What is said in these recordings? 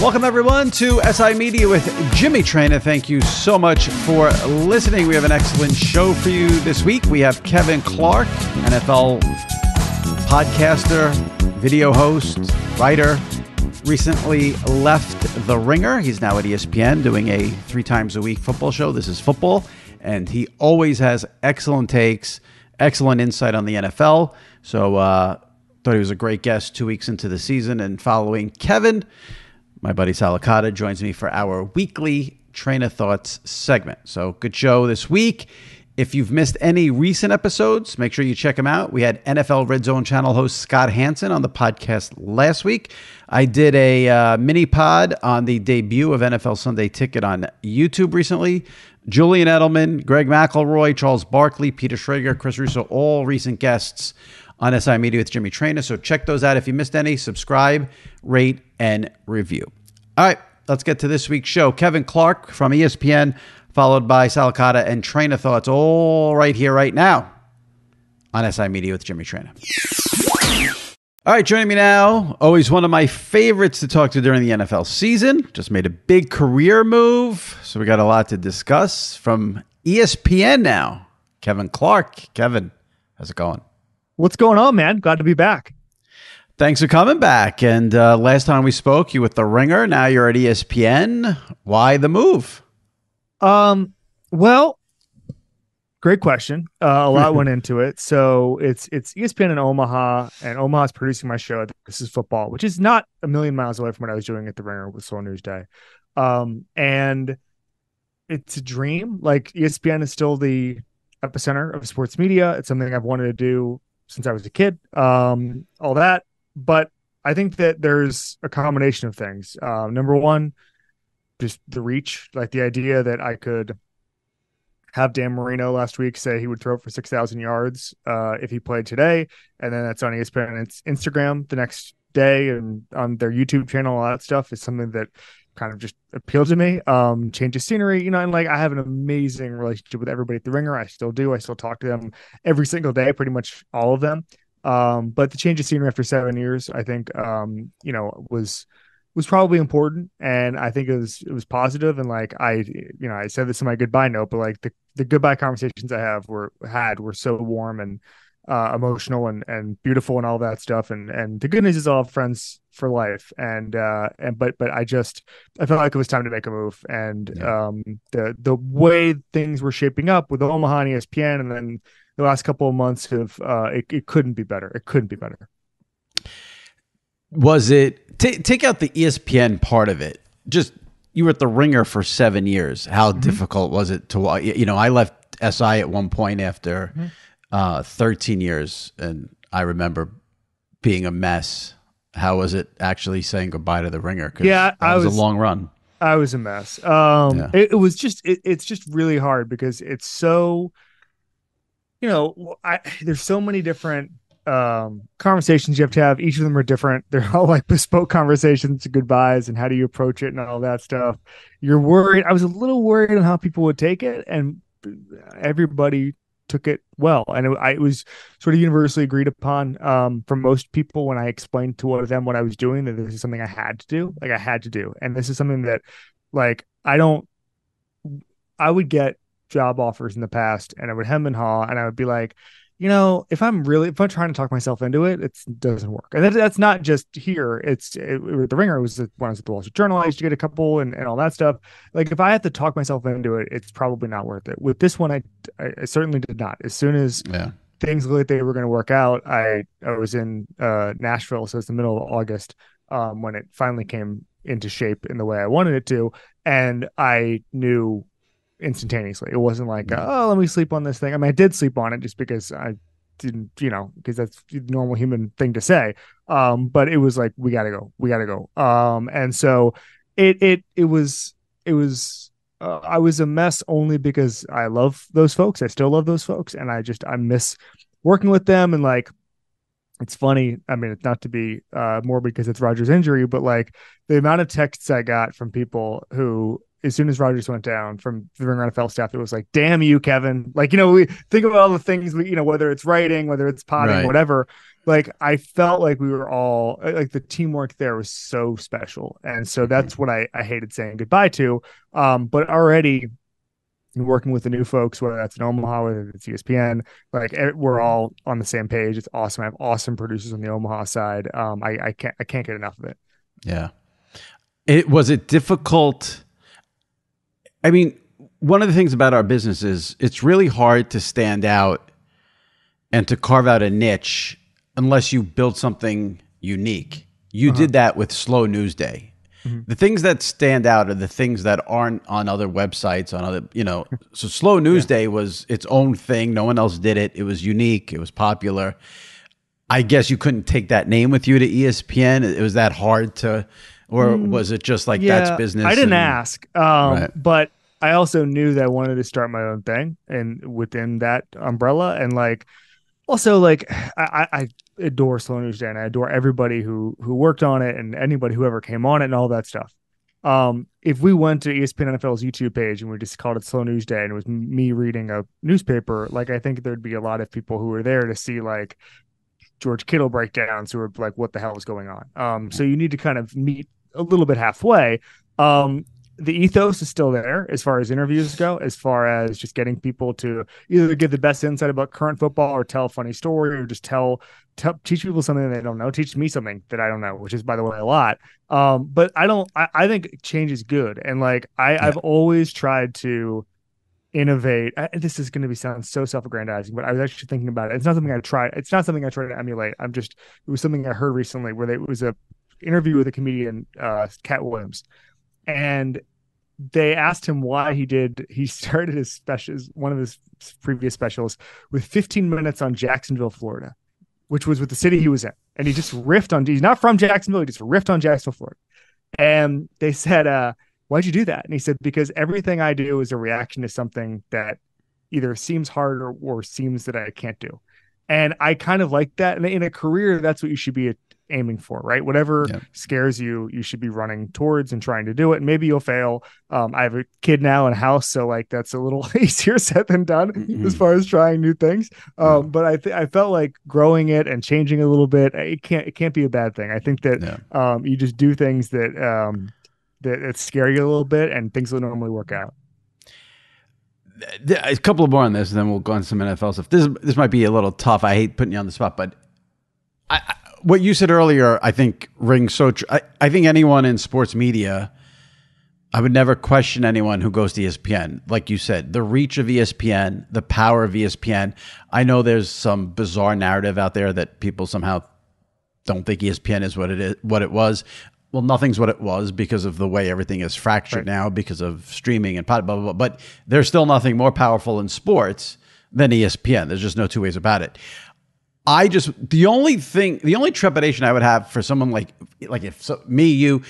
Welcome, everyone, to SI Media with Jimmy Traina. Thank you so much for listening. We have an excellent show for you this week. We have Kevin Clark, NFL podcaster, video host, writer, recently left The Ringer. He's now at ESPN doing a 3 times a week football show. This is football, and he always has excellent takes, excellent insight on the NFL. So thought he was a great guest 2 weeks into the season. And following Kevin, my buddy Sal Licata joins me for our weekly Traina Thoughts segment. So good show this week. If you've missed any recent episodes, make sure you check them out. We had NFL Red Zone channel host Scott Hansen on the podcast last week. I did a mini pod on the debut of NFL Sunday Ticket on YouTube recently. Julian Edelman, Greg McElroy, Charles Barkley, Peter Schrager, Chris Russo, all recent guests on SI Media with Jimmy Traina. So check those out. If you missed any, subscribe, rate, and review. All right, let's get to this week's show. Kevin Clark from ESPN, followed by Sal Licata and Traina Thoughts, all right here, right now on SI Media with Jimmy Traina. All right, joining me now, always one of my favorites to talk to during the NFL season. Just made a big career move, so we got a lot to discuss. From ESPN now, Kevin Clark. Kevin, how's it going? What's going on, man? Glad to be back. Thanks for coming back. And last time we spoke, you were with The Ringer. Now you're at ESPN. Why the move? Well, great question. A lot went into it. So it's ESPN in Omaha, and Omaha's producing my show. This is football, which is not a million miles away from what I was doing at The Ringer with Soul News Day. And it's a dream. Like, ESPN is still the epicenter of sports media. It's something I've wanted to do since I was a kid, all that. But I think that there's a combination of things. Number one, just the reach, like the idea that I could have Dan Marino last week say he would throw for 6,000 yards if he played today. And then that's on ESPN and it's Instagram the next day and on their YouTube channel, all that stuff is something that kind of just appealed to me. Change of scenery, and like I have an amazing relationship with everybody at The Ringer. I still do. I still talk to them every single day, pretty much all of them. But the change of scenery after 7 years, I think, was probably important, and I think it was positive. And like I said this in my goodbye note, but like the goodbye conversations I were so warm and emotional and beautiful and all that stuff. And the good news is I'll have friends for life. But I felt like it was time to make a move. And the way things were shaping up with Omaha and ESPN, and then the last couple of months of it couldn't be better. It couldn't be better. Was it take out the ESPN part of it? Just you were at The Ringer for 7 years. How difficult was it to? I left SI at one point after 13 years, and I remember being a mess. How was it actually saying goodbye to The Ringer? Yeah, it was a long run. I was a mess. It's just really hard because it's so, there's so many different conversations you have to have. Each of them are different. They're all like bespoke conversations, goodbyes, and how do you approach it and all that stuff. You're worried. I was a little worried on how people would take it, and everybody took it well, and it was sort of universally agreed upon from most people when I explained to them what I was doing, that this is something I had to do. Like I had to do, and this is something that, like, I would get job offers in the past, and I would hem and haw, and I would be like, if I'm trying to talk myself into it, it doesn't work. And that's not just here. The Ringer was when I was at the Wall Street Journal. I used to get a couple and all that stuff. Like if I have to talk myself into it, it's probably not worth it. With this one, I certainly did not. As soon as things looked like they were going to work out, I was in Nashville, so it's the middle of August when it finally came into shape in the way I wanted it to, and I knew instantaneously. It wasn't like, let me sleep on this thing. I mean, I did sleep on it just because I didn't, because that's the normal human thing to say. But it was like, we gotta go. And so it was I was a mess only because I love those folks. I still love those folks, and I miss working with them. And like, it's funny. I mean, it's not to be more because it's Rodgers' injury, but like the amount of texts I got from people who, as soon as Rodgers went down, from the Ringer NFL staff, it was like, damn you, Kevin. Like, we think about all the things, whether it's writing, whether it's potting, whatever. like I felt like we were all like the teamwork there was so special. And so Mhm. that's what I hated saying goodbye to. But already working with the new folks, whether that's in Omaha, whether it's ESPN, like we're all on the same page. It's awesome. I have awesome producers on the Omaha side. I can't get enough of it. Yeah. Was it difficult? I mean, one of the things about our business is it's really hard to stand out and to carve out a niche unless you build something unique. You Uh-huh. did that with Slow News Day. Mhm. The things that stand out are the things that aren't on other websites, on other. So Slow News Yeah. Day was its own thing. No one else did it. It was unique. It was popular. I guess you couldn't take that name with you to ESPN. It was that hard to, or was it just like that's Yeah, I business didn't and ask. right? But I also knew that I wanted to start my own thing and within that umbrella. And like also like I adore Slow News Day and I adore everybody who worked on it and anybody who ever came on it and all that stuff. If we went to ESPN NFL's YouTube page and we just called it Slow News Day and it was me reading a newspaper, like I think there'd be a lot of people who were there to see like George Kittle breakdowns who were like, what the hell is going on? So you need to kind of meet a little bit halfway. The ethos is still there as far as interviews go, as far as just getting people to either give the best insight about current football or tell a funny story or just teach people something they don't know, teach me something that I don't know, which is by the way a lot. But I think change is good. And like Yeah. I've always tried to innovate. This is going to be sound so self-aggrandizing, but I was actually thinking about it. It's not something I try. It's not something I try to emulate. It was something I heard recently where it was a interview with a comedian, Cat Williams, and they asked him why he started his specials, one of his previous specials, with 15 minutes on Jacksonville, Florida, which was with the city he was in. And he just riffed on, he's not from Jacksonville, he just riffed on Jacksonville, Florida. And they said, why'd you do that? And he said, because everything I do is a reaction to something that either seems hard or seems that I can't do. And I kind of like that. And in a career, that's what you should be aiming for, right? Whatever Yeah. scares you, you should be running towards and trying to do it. And maybe you'll fail. I have a kid now and a house, so like that's a little easier said than done as Mhm. far as trying new things. Yeah. But I felt like growing it and changing a little bit. It can't be a bad thing. I think that Yeah. you just do things that scare you a little bit, and things will normally work out. A couple of more on this, and then we'll go on some NFL stuff. This might be a little tough. I hate putting you on the spot, but what you said earlier, I think rings so true. I think anyone in sports media, I would never question anyone who goes to ESPN. Like you said, the reach of ESPN, the power of ESPN. I know there's some bizarre narrative out there that people somehow don't think ESPN is what it was. Well, nothing's what it was because of the way everything is fractured now because of streaming and blah, blah, blah. But there's still nothing more powerful in sports than ESPN. There's just no two ways about it. The only trepidation I would have for someone like you,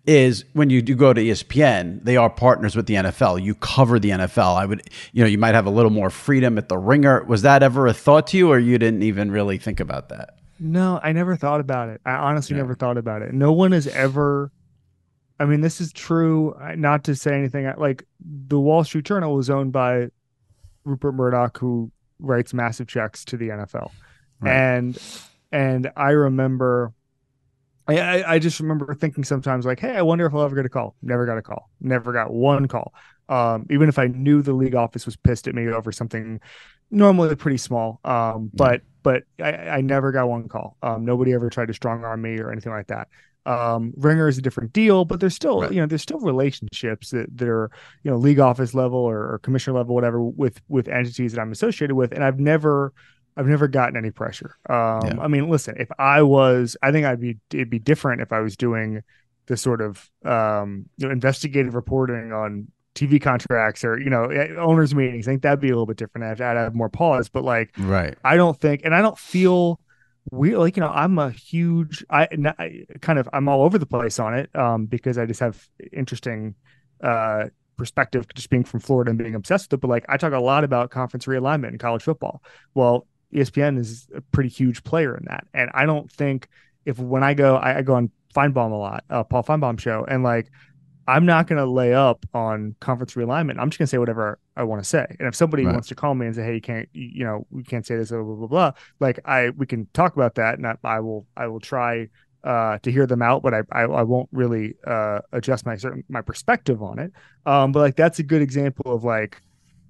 is when you do go to ESPN, they are partners with the NFL. You cover the NFL. You might have a little more freedom at the Ringer. Was that ever a thought to you, or you didn't even really think about that? No, I never thought about it. I honestly never thought about it. No one has ever. I mean, this is true. Not to say anything. Like the Wall Street Journal was owned by Rupert Murdoch, who writes massive checks to the NFL, Right. and I remember. I just remember thinking sometimes like, hey, I wonder if I'll ever get a call. Never got a call. Never got one call. Even if I knew the league office was pissed at me over something normally pretty small. But I never got one call. Nobody ever tried to strong arm me or anything like that. Ringer is a different deal, but there's still, Right. there's still relationships that are, league office level or commissioner level, whatever, with entities that I'm associated with. And I've never gotten any pressure. Yeah. I mean, listen, I think it'd be different if I was doing the sort of, investigative reporting on TV contracts or, owners meetings. I think that'd be a little bit different. I'd have more pause, but like, Right. I don't think, and I don't feel we like, I'm a huge, I'm all over the place on it, because I just have interesting, perspective just being from Florida and being obsessed with it. But like, I talk a lot about conference realignment in college football. Well, ESPN is a pretty huge player in that. And I don't think when I go on Feinbaum a lot, Paul Feinbaum show. And like, I'm not going to lay up on conference realignment. I'm just going to say whatever I want to say. And if somebody Right. wants to call me and say, "Hey, you can't, we can't say this," blah blah blah, like we can talk about that, and I will try to hear them out, but I won't really adjust my perspective on it. But like that's a good example of like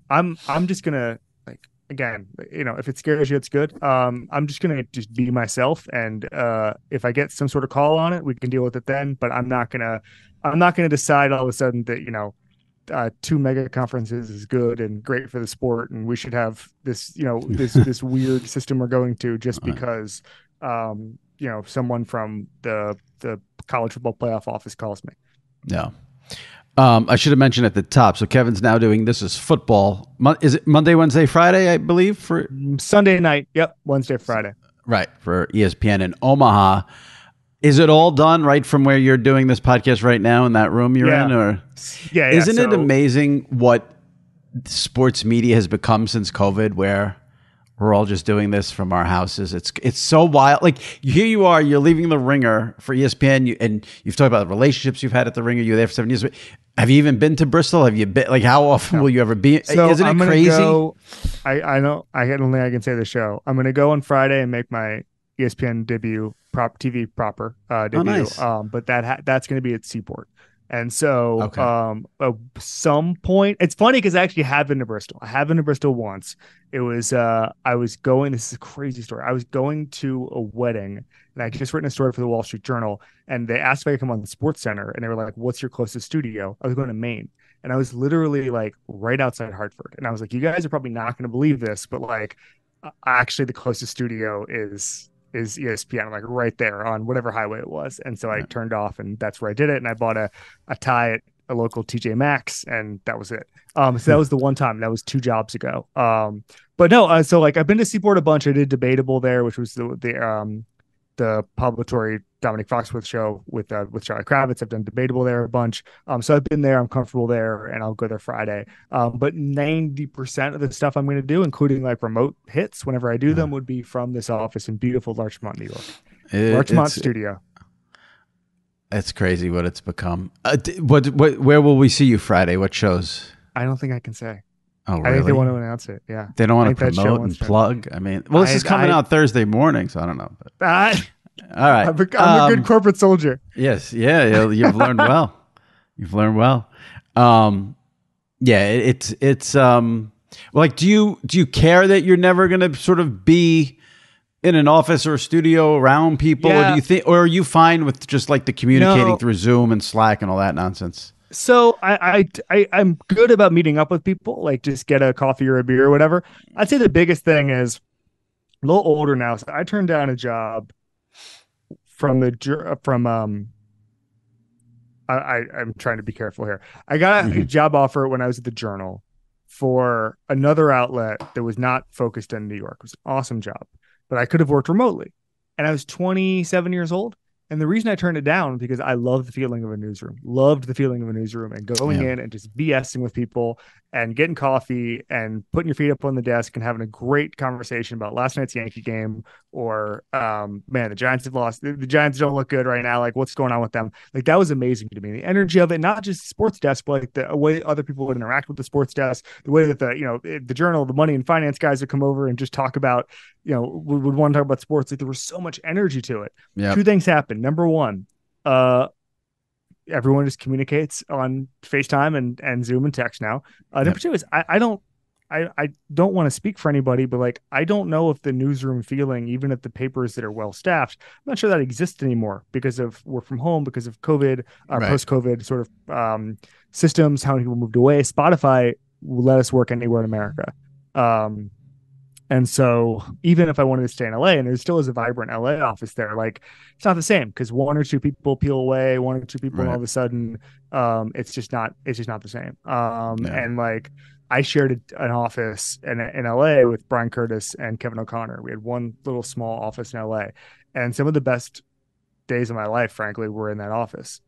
I'm just gonna like again, if it scares you, it's good. I'm just gonna just be myself, and if I get some sort of call on it, we can deal with it then. But I'm not gonna decide all of a sudden that two mega conferences is good and great for the sport, and we should have this this weird system we're going to just Right. because someone from the college football playoff office calls me. Yeah. I should have mentioned at the top. So Kevin's now doing This Is Football. Is it Monday, Wednesday, Friday, I believe? For Sunday night. Yep. Wednesday, Friday. Right. For ESPN in Omaha. Is it all done right from where you're doing this podcast right now in that room you're in? Or yeah. Isn't it amazing what sports media has become since COVID, where we're all just doing this from our houses? It's so wild. Like here you are, you're leaving the Ringer for ESPN, and you've talked about the relationships you've had at the Ringer. You're there for 7 years. Have you even been to Bristol? Have you been? Like how often will you ever be? So Isn't it crazy? I know. I don't think I can say the show. I'm going to go on Friday and make my ESPN debut, TV proper debut. Oh, nice. But that's going to be at Seaport. And so, Okay. at some point, it's funny because I actually have been to Bristol. I have been to Bristol once. It was, I was going, this is a crazy story. I was going to a wedding, and I just written a story for the Wall Street Journal, and they asked if I could come on the Sports Center, and they were like, "What's your closest studio?" I was going to Maine, and I was literally like right outside Hartford. And I was like, "You guys are probably not going to believe this, but like, actually the closest studio is ESPN, like right there on whatever highway it was." And so I turned off, and that's where I did it. And I bought a tie at a local TJ Maxx, and that was it. So that was the one time. That was 2 jobs ago. But no, so like I've been to Seaport a bunch. I did Debatable there, which was the publicatory Dominic Foxworth show with Charlie Kravitz. I've done Debatable there a bunch. So I've been there. I'm comfortable there, and I'll go there Friday. But 90% of the stuff I'm going to do, including like remote hits, whenever I do them, would be from this office in beautiful Larchmont, New York. Larchmont studio. It's crazy what it's become. Where will we see you Friday? What shows? I don't think I can say. Oh, really? I think they want to announce it. Yeah. They don't want to promote and plug. I mean, well, this is coming out Thursday morning, so I don't know. But. All right. I'm a good corporate soldier. Yes. Yeah. You've learned well. You've learned well. Yeah. It's like, do you care that you're never going to sort of be in an office or a studio around people? Yeah. Or do you think, or are you fine with just like the communicating through Zoom and Slack and all that nonsense? So I'm good about meeting up with people, like just get a coffee or a beer or whatever. I'd say the biggest thing is a little older now. So I turned down a job I'm trying to be careful here. I got a job offer when I was at the Journal for another outlet that was not focused in New York. It was an awesome job, but I could have worked remotely. And I was 27 years old. And the reason I turned it down was because I loved the feeling of a newsroom, and going in and just BSing with people and getting coffee and putting your feet up on the desk and having a great conversation about last night's Yankee game or, man, the Giants have lost. The Giants don't look good right now. Like, what's going on with them? Like, that was amazing to me. The energy of it, not just the sports desk, but like the way other people would interact with the sports desk, the way that the Journal, the money and finance guys would come over and just talk about, would want to talk about sports. Like, there was so much energy to it. Yep. 2 things happened. Number one, everyone just communicates on FaceTime and Zoom and text now. Number 2 is I don't want to speak for anybody, but like, I don't know if the newsroom feeling, even at the papers that are well staffed, I'm not sure that exists anymore because of work from home, because of COVID, post-COVID sort of systems, how many people moved away. Spotify will let us work anywhere in America. And so even if I wanted to stay in LA, and there still is a vibrant LA office there, like it's not the same because 1 or 2 people peel away, 1 or 2 people, and all of a sudden, it's just not the same. And like I shared an office in LA with Brian Curtis and Kevin O'Connor. We had one little small office in LA, and some of the best days of my life, frankly, were in that office.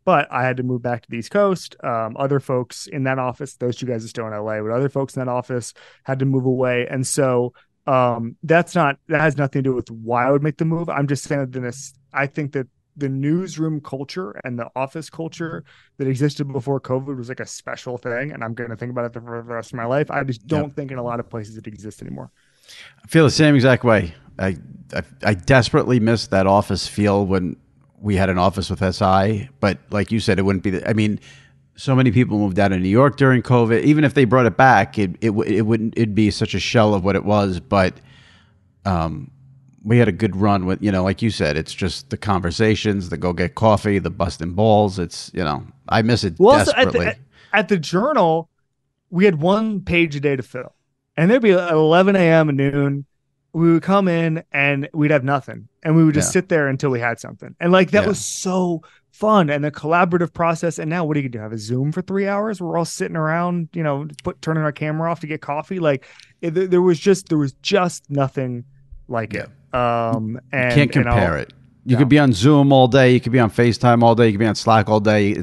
But I had to move back to the East Coast. Other folks in that office, those 2 guys are still in LA, but other folks in that office had to move away. And so that has nothing to do with why I would make the move. I'm just saying that I think that the newsroom culture and the office culture that existed before COVID was like a special thing, and I'm going to think about it for the rest of my life. I just don't think in a lot of places it exists anymore. I feel the same exact way. I desperately miss that office feel when we had an office with SI, but like you said, it wouldn't be. I mean, so many people moved out of New York during COVID. Even if they brought it back, it'd be such a shell of what it was. But we had a good run with, like you said, it's just the conversations, the go get coffee, the busting balls. It's, I miss it desperately. At the Journal, we had 1 page a day to fill, and there'd be at 11 a.m. and noon. We would come in and we'd have nothing, and we would just sit there until we had something. And like, that was so fun, and the collaborative process. And now what do you do? Have a Zoom for 3 hours? We're all sitting around, turning our camera off to get coffee. Like there was just nothing like it. And you can't compare it. You could be on Zoom all day. You could be on FaceTime all day. You could be on Slack all day.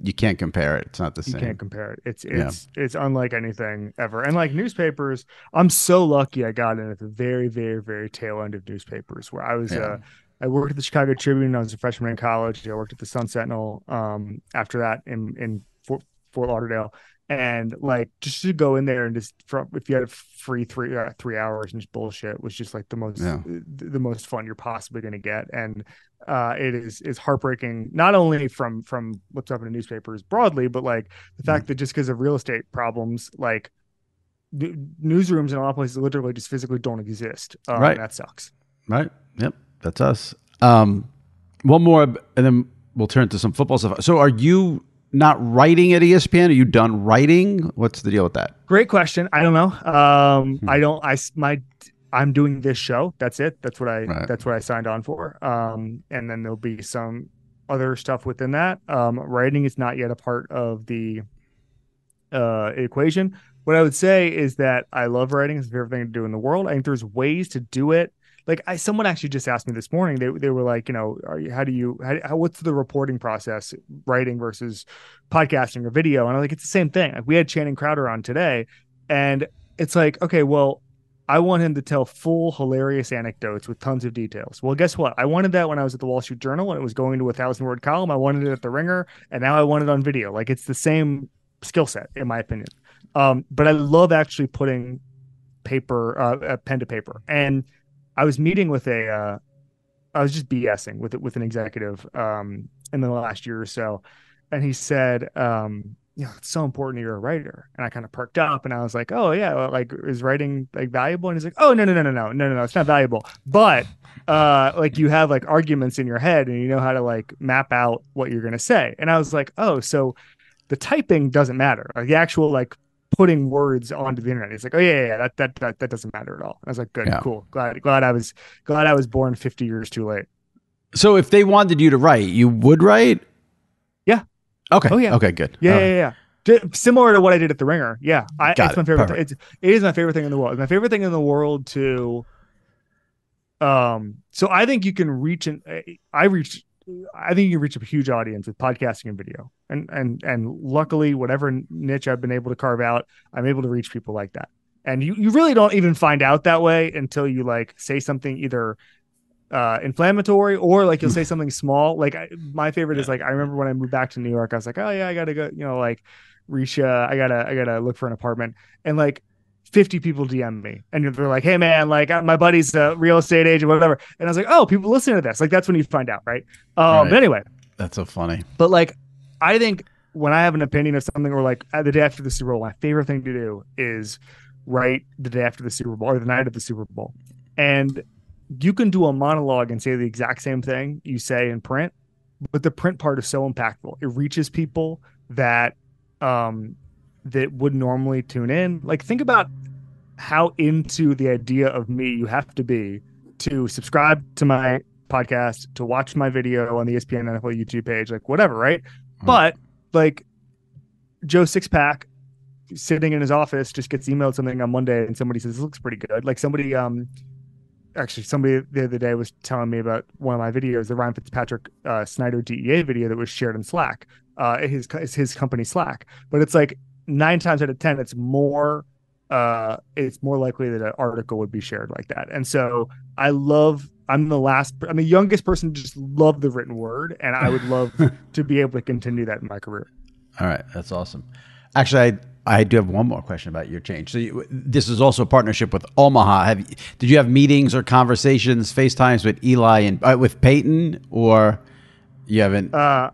You can't compare it. It's not the same. You can't compare it. It's unlike anything ever. And like newspapers, I'm so lucky I got in at the very, very, very tail end of newspapers, where I was. I worked at the Chicago Tribune. I was a freshman in college. I worked at the Sun Sentinel. After that, in Fort Lauderdale. And like, just to go in there and just if you had a free 3 hours and just bullshit was just like the most fun you're possibly going to get. And it is heartbreaking, not only from what's up in the newspapers broadly, but like the fact that just because of real estate problems, like newsrooms in a lot of places literally just physically don't exist. Right. That sucks. Right. Yep. That's us. One more, and then we'll turn to some football stuff. So are you not writing at ESPN? Are you done writing? What's the deal with that? Great question. I don't know. I'm doing this show. That's it. That's what I signed on for. And then there'll be some other stuff within that. Writing is not yet a part of the equation. What I would say is that I love writing. It's my favorite thing to do in the world. I think there's ways to do it. Like someone actually just asked me this morning, they were like, what's the reporting process, writing versus podcasting or video? And I'm like, it's the same thing. Like, we had Channing Crowder on today, and it's like, okay, well, I want him to tell full hilarious anecdotes with tons of details. Well, guess what? I wanted that when I was at the Wall Street Journal and it was going to a 1,000-word column. I wanted it at the Ringer, and now I want it on video. Like, it's the same skill set, in my opinion. But I love actually putting pen to paper. And I was meeting with I was just BSing with an executive in the last year or so, and he said, it's so important you're a writer. And I kind of perked up, and I was like, oh yeah, well, like, is writing like valuable? And he's like, oh no, it's not valuable, but like, you have like arguments in your head, and you know how to like map out what you're gonna say. And I was like, oh, so the typing doesn't matter, like the actual like putting words onto the internet. He's like, oh yeah, that doesn't matter at all. And I was like, good, cool. Glad I was born 50 years too late. So if they wanted you to write, you would write? Yeah. Okay. Oh yeah. Okay, good. Yeah. Similar to what I did at the Ringer. Yeah. It's my favorite. Perfect. It is my favorite thing in the world. It's my favorite thing in the world to, so I think you can reach I think you can reach a huge audience with podcasting and video. And luckily, whatever niche I've been able to carve out, I'm able to reach people like that. And you really don't even find out that way until you like say something either inflammatory or like you'll say something small. Like my favorite is like, I remember when I moved back to New York, I was like, oh yeah, I gotta go, like reach, I gotta look for an apartment. And like 50 people DM me, and they're like, hey man, like my buddy's a real estate agent, whatever. And I was like, oh, people listen to this. Like, that's when you find out. Right. But anyway, that's so funny. But like, I think when I have an opinion of something, or like the day after the Super Bowl, my favorite thing to do is write the day after the Super Bowl or the night of the Super Bowl. And you can do a monologue and say the exact same thing you say in print, but the print part is so impactful. It reaches people that that would normally tune in. Like, think about how into the idea of me you have to be to subscribe to my podcast, to watch my video on the ESPN NFL YouTube page, like whatever, right? But like Joe Sixpack sitting in his office just gets emailed something on Monday, and somebody says, this looks pretty good. Like somebody the other day was telling me about one of my videos, the Ryan Fitzpatrick Snyder DEA video that was shared in Slack, his company Slack. But it's like 9 times out of 10, it's more likely that an article would be shared like that. And so I love I'm the youngest person to just love the written word, and I would love to be able to continue that in my career. All right, that's awesome. Actually, I do have one more question about your change. So this is also a partnership with Omaha. Did you have meetings or conversations, FaceTimes with Eli and with Peyton, or you haven't? I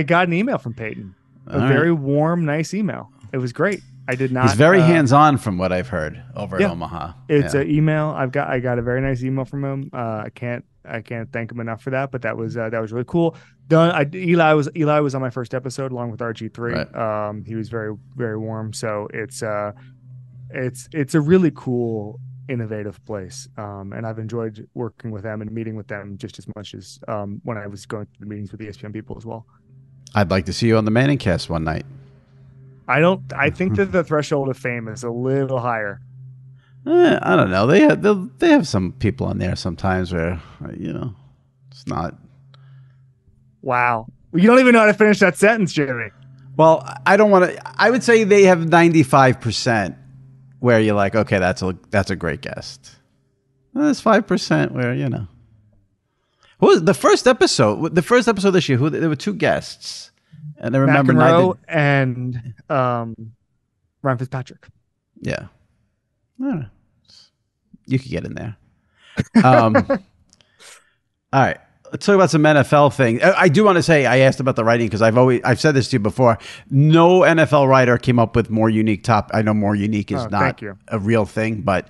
got an email from Peyton, a very warm, nice email. It was great. I did not. He's very hands-on, from what I've heard over at Omaha. It's an email. I got a very nice email from him. I can't thank him enough for that. But that was really cool. Eli was on my first episode along with RG3. Right. He was very, very warm. So it's a really cool, innovative place. And I've enjoyed working with them and meeting with them just as much as when I was going to the meetings with the ESPN people as well. I'd like to see you on the Manning Cast one night. I think that the threshold of fame is a little higher. I don't know. They have some people on there sometimes where, it's not. Wow. You don't even know how to finish that sentence, Jimmy. Well, I don't want to. I would say they have 95% where you're like, okay, that's a great guest. Well, there's 5% where, What was the first episode? The first episode this year, there were two guests. And I remember McEnroe and Ryan Fitzpatrick. Yeah. I don't know. You could get in there. All right. Let's talk about some NFL things. I do want to say, I asked about the writing because I've said this to you before. No NFL writer came up with more unique top. I know more unique is not a real thing, but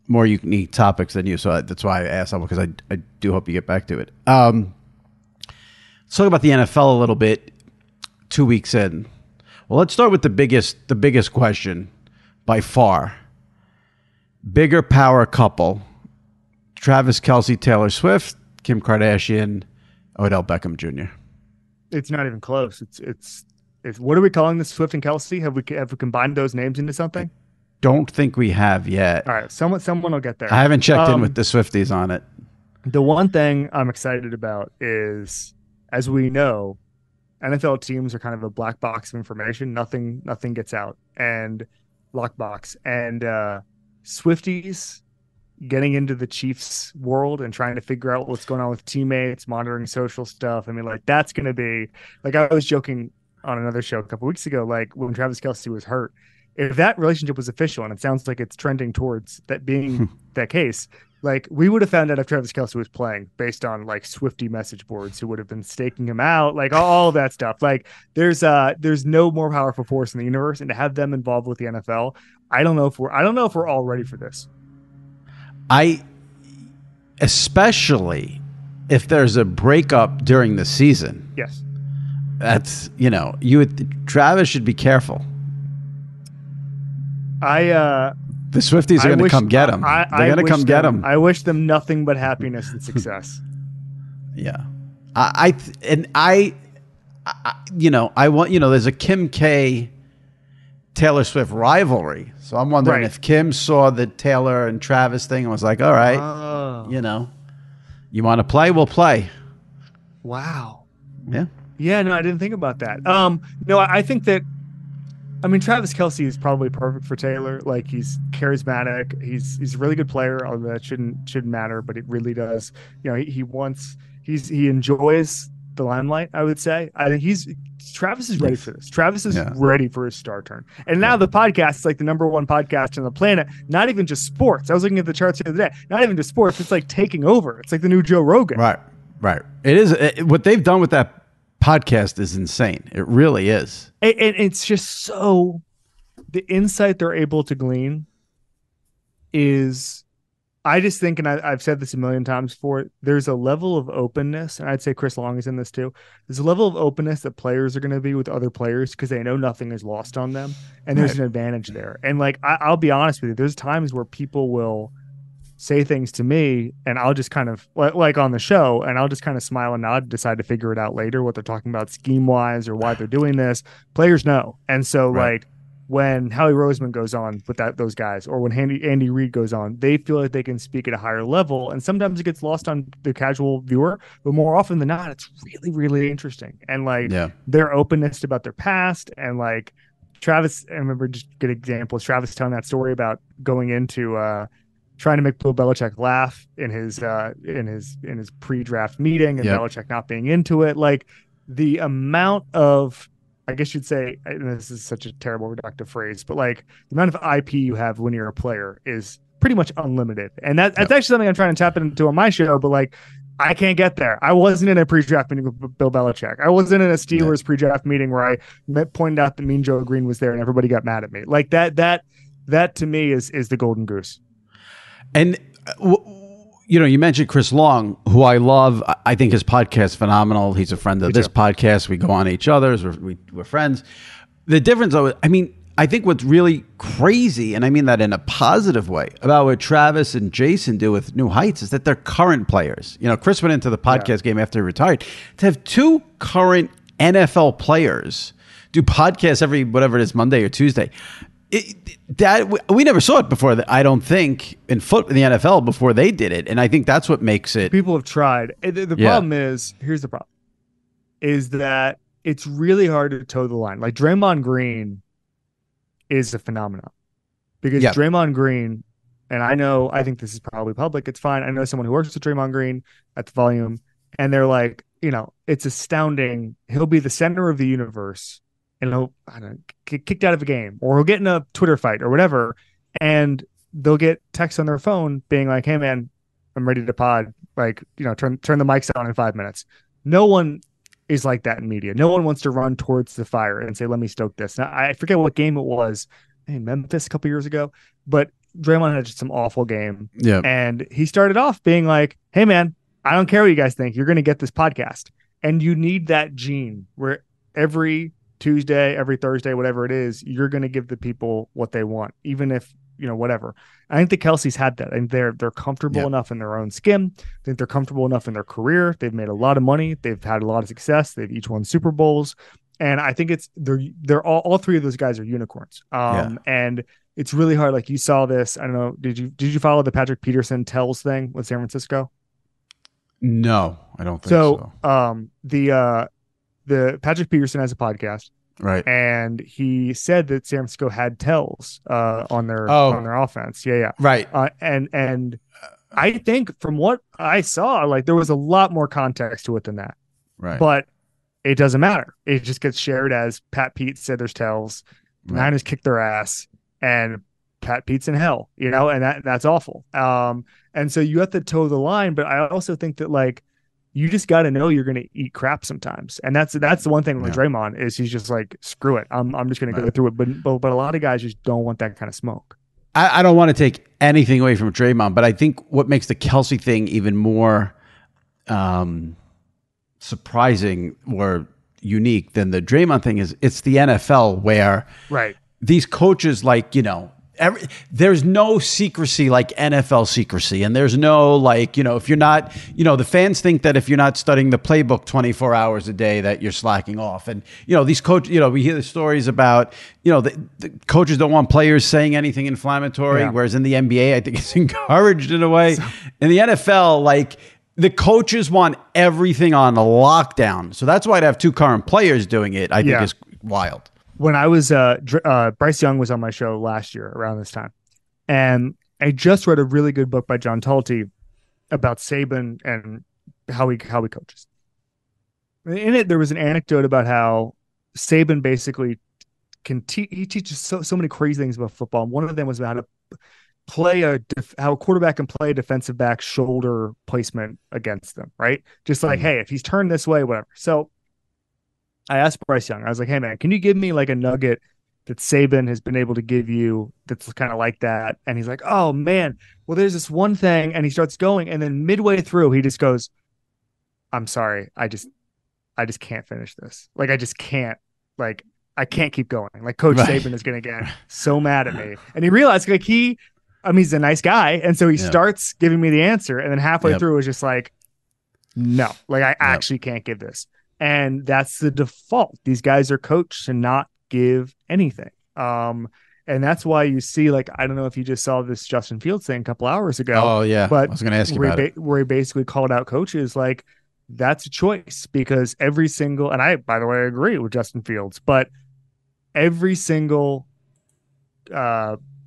more unique topics than you. So that's why I asked that, because I do hope you get back to it. Let's talk about the NFL a little bit. 2 weeks in. Well, let's start with the biggest question by far. Bigger power couple. Travis Kelce, Taylor Swift, Kim Kardashian, Odell Beckham Jr. It's not even close. It's what are we calling this? Swift and Kelce? Have we combined those names into something? Don't think we have yet. All right, someone will get there. I haven't checked in with the Swifties on it. The one thing I'm excited about is, as we know, NFL teams are kind of a black box of information. Nothing gets out, and lockbox. And Swifties getting into the Chiefs world and trying to figure out what's going on with teammates, monitoring social stuff. I mean, like, that's going to be, like, I was joking on another show a couple weeks ago, like when Travis Kelce was hurt, if that relationship was official, and it sounds like it's trending towards that being that case, like, we would have found out if Travis Kelce was playing based on like Swiftie message boards who would have been staking him out, like all of that stuff. Like, there's no more powerful force in the universe, and to have them involved with the NFL, I don't know if we're all ready for this. Especially if there's a breakup during the season. Yes. That's, Travis should be careful. The Swifties are going to come get him. They're going to come get him. I wish them nothing but happiness and success. Yeah. I want, there's a Kim K Taylor Swift rivalry. So I'm wondering if Kim saw the Taylor and Travis thing and was like, all right, you want to play? We'll play. Wow. Yeah. Yeah. No, I didn't think about that. No, I think that, Travis Kelce is probably perfect for Taylor. Like, he's charismatic. He's a really good player. Although that shouldn't matter, but it really does. He enjoys the limelight, I would say. I think Travis is ready for this. Travis is ready for his star turn. And now the podcast is like the number one podcast on the planet. Not even just sports. I was looking at the charts the other day. Not even just sports. It's like taking over. It's like the new Joe Rogan. Right. It is. What they've done with that podcast is insane. It really is. And it's just so, the insight they're able to glean is, I just think, and I've said this a million times before, there's a level of openness, and I'd say Chris Long is in this too. There's a level of openness that players are going to be with other players because they know nothing is lost on them, and there's an advantage there. And like, I'll be honest with you, there's times where people will say things to me, and I'll just kind of, like on the show, and I'll just kind of smile and nod, decide to figure it out later, what they're talking about scheme-wise or why they're doing this. Players know. And so, like, when Howie Roseman goes on with those guys, or when Andy Reid goes on, they feel like they can speak at a higher level. And sometimes it gets lost on the casual viewer, but more often than not, it's really, really interesting. And like their openness about their past, and like Travis, I remember just a good example is Travis telling that story about going into trying to make Bill Belichick laugh in his pre-draft meeting, and Belichick not being into it. Like the amount of, I guess you'd say, and this is such a terrible reductive phrase, but like the amount of IP you have when you're a player is pretty much unlimited. And that's actually something I'm trying to tap into on my show, but like I can't get there. I wasn't in a pre-draft meeting with Bill Belichick. I wasn't in a Steelers pre-draft meeting where I pointed out that Mean Joe Green was there and everybody got mad at me. Like that to me is the golden goose. And you mentioned Chris Long, who I love. I think his podcast is phenomenal. He's a friend of this podcast. We go on each other's. We're friends. The difference, though, I think what's really crazy, and I mean that in a positive way, about what Travis and Jason do with New Heights is that they're current players. Chris went into the podcast game after he retired. To have two current NFL players do podcasts every, whatever it is, Monday or Tuesday, we never saw it before. I don't think in the NFL before they did it, and I think that's what makes it. People have tried. The problem is, here's the problem: is that it's really hard to toe the line. Like Draymond Green is a phenomenon because Draymond Green, and I think this is probably public. It's fine. I know someone who works with Draymond Green at the Volume, and they're like, it's astounding. He'll be the center of the universe. And he'll get kicked out of a game, or he'll get in a Twitter fight or whatever, and they'll get texts on their phone being like, "Hey man, I'm ready to pod. Like, turn the mics on in 5 minutes." No one is like that in media. No one wants to run towards the fire and say, "Let me stoke this." Now, I forget what game it was in Memphis a couple years ago, but Draymond had just some awful game. Yeah, and he started off being like, "Hey man, I don't care what you guys think. You're going to get this podcast," and you need that gene where every Tuesday, every Thursday, whatever it is, you're going to give the people what they want, even if, whatever. I think the Kelce's had that. And they're comfortable enough in their own skin. I think they're comfortable enough in their career. They've made a lot of money. They've had a lot of success. They've each won Super Bowls. And I think they're all three of those guys are unicorns. And it's really hard. Like you saw this, I don't know. Did you follow the Patrick Peterson tells thing with San Francisco? No, I don't think so. The Patrick Peterson has a podcast, right? And he said that San Francisco had tells on their offense, right. And I think from what I saw, like there was a lot more context to it than that, right? But it doesn't matter. It just gets shared as Pat Pete said there's tells. Right. Niners kicked their ass, and Pat Pete's in hell, and that's awful. And so you have to toe the line, but I also think that like. You just got to know you're going to eat crap sometimes. And that's the one thing with Draymond is he's just like, screw it. I'm just going to go through it. But a lot of guys just don't want that kind of smoke. I don't want to take anything away from Draymond, but I think what makes the Kelce thing even more surprising or unique than the Draymond thing is it's the NFL where these coaches there's no secrecy like NFL secrecy. And there's no if you're not, the fans think that if you're not studying the playbook 24 hours a day that you're slacking off. And, these coaches, we hear the stories about, the coaches don't want players saying anything inflammatory, whereas in the NBA, I think it's encouraged in a way. In the NFL, the coaches want everything on lockdown. So that's why to have two current players doing it, I think is wild. When I was Bryce Young was on my show last year around this time, and I just read a really good book by John Talty about Saban and how he coaches. In it, there was an anecdote about how Saban basically he teaches so many crazy things about football. And one of them was about how a quarterback can play a defensive back shoulder placement against them, right? Just like, hey, if he's turned this way, whatever. So I asked Bryce Young, I was like, hey man, can you give me like a nugget that Saban has been able to give you that's kind of like that? And he's like, oh man, well there's this one thing, and he starts going, and then midway through he just goes, I'm sorry, I just can't finish this. Like I just can't, like I can't keep going. Like Coach Saban is gonna get so mad at me. And he realized he's a nice guy, and so he starts giving me the answer, and then halfway through is just like, no, like I actually can't give this. And that's the default. These guys are coached to not give anything. And that's why you see, like, I don't know if you just saw this Justin Fields thing a couple hours ago. Oh, yeah. But I was going to ask you about it. Where he basically called out coaches, like, that's a choice because every single, and I, by the way, I agree with Justin Fields, but every single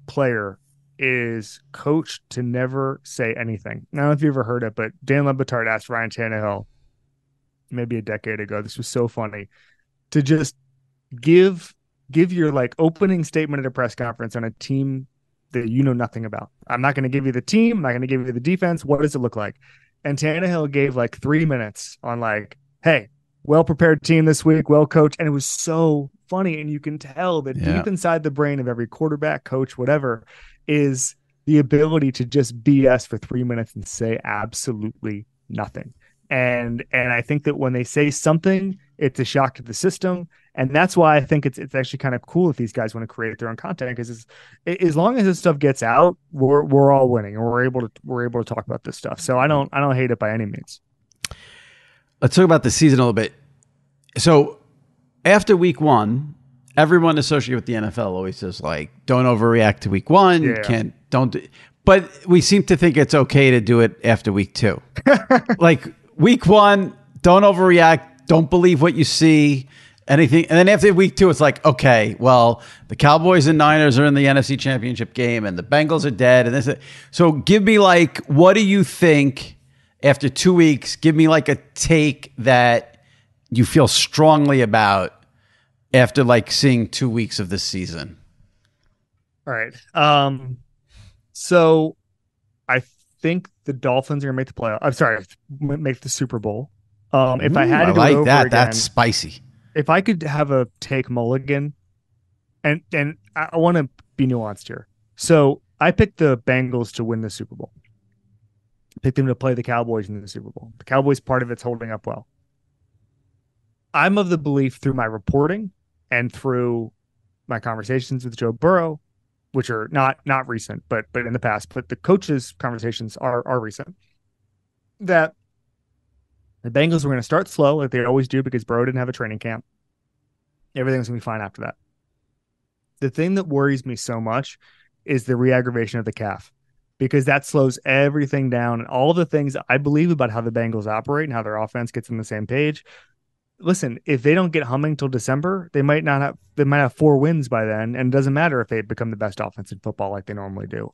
player is coached to never say anything. I don't know if you ever heard it, but Dan Le Batard asked Ryan Tannehill maybe a decade ago. This was so funny to just give your like opening statement at a press conference on a team that you know nothing about. I'm not going to give you the team. I'm not going to give you the defense. What does it look like? And Tannehill gave like 3 minutes on like, hey, well-prepared team this week, well coached. And it was so funny. And you can tell that deep inside the brain of every quarterback, coach, whatever, is the ability to just BS for 3 minutes and say absolutely nothing. And I think that when they say something, it's a shock to the system. And that's why I think it's actually kind of cool if these guys want to create their own content, because as long as this stuff gets out, we're all winning, and we're able to talk about this stuff. So I don't hate it by any means. Let's talk about the season a little bit. So after week one, everyone associated with the NFL always says like, don't overreact to week one. Yeah. But we seem to think it's okay to do it after week two. Like week one, don't overreact. Don't believe what you see. Anything. And then after week two, it's like, okay, well, the Cowboys and Niners are in the NFC Championship game and the Bengals are dead. And this. So give me like, what do you think after 2 weeks? Give me like a take that you feel strongly about after like seeing 2 weeks of this season. All right. So I think the Dolphins are going to make the playoff. I'm sorry, make the Super Bowl. If I had to do it over again, that's spicy. If I could have a take mulligan, and I want to be nuanced here. So I picked the Bengals to win the Super Bowl. I picked them to play the Cowboys in the Super Bowl. The Cowboys part of it's holding up well. I'm of the belief through my reporting and through my conversations with Joe Burrow, which are not recent, but in the past, but the coaches' conversations are recent, that the Bengals were going to start slow, like they always do, because Burrow didn't have a training camp. Everything's going to be fine after that. The thing that worries me so much is the re-aggravation of the calf, because that slows everything down. And all the things I believe about how the Bengals operate and how their offense gets on the same page. Listen, if they don't get humming till December, they might have 4 wins by then, and it doesn't matter if they become the best offense in football like they normally do.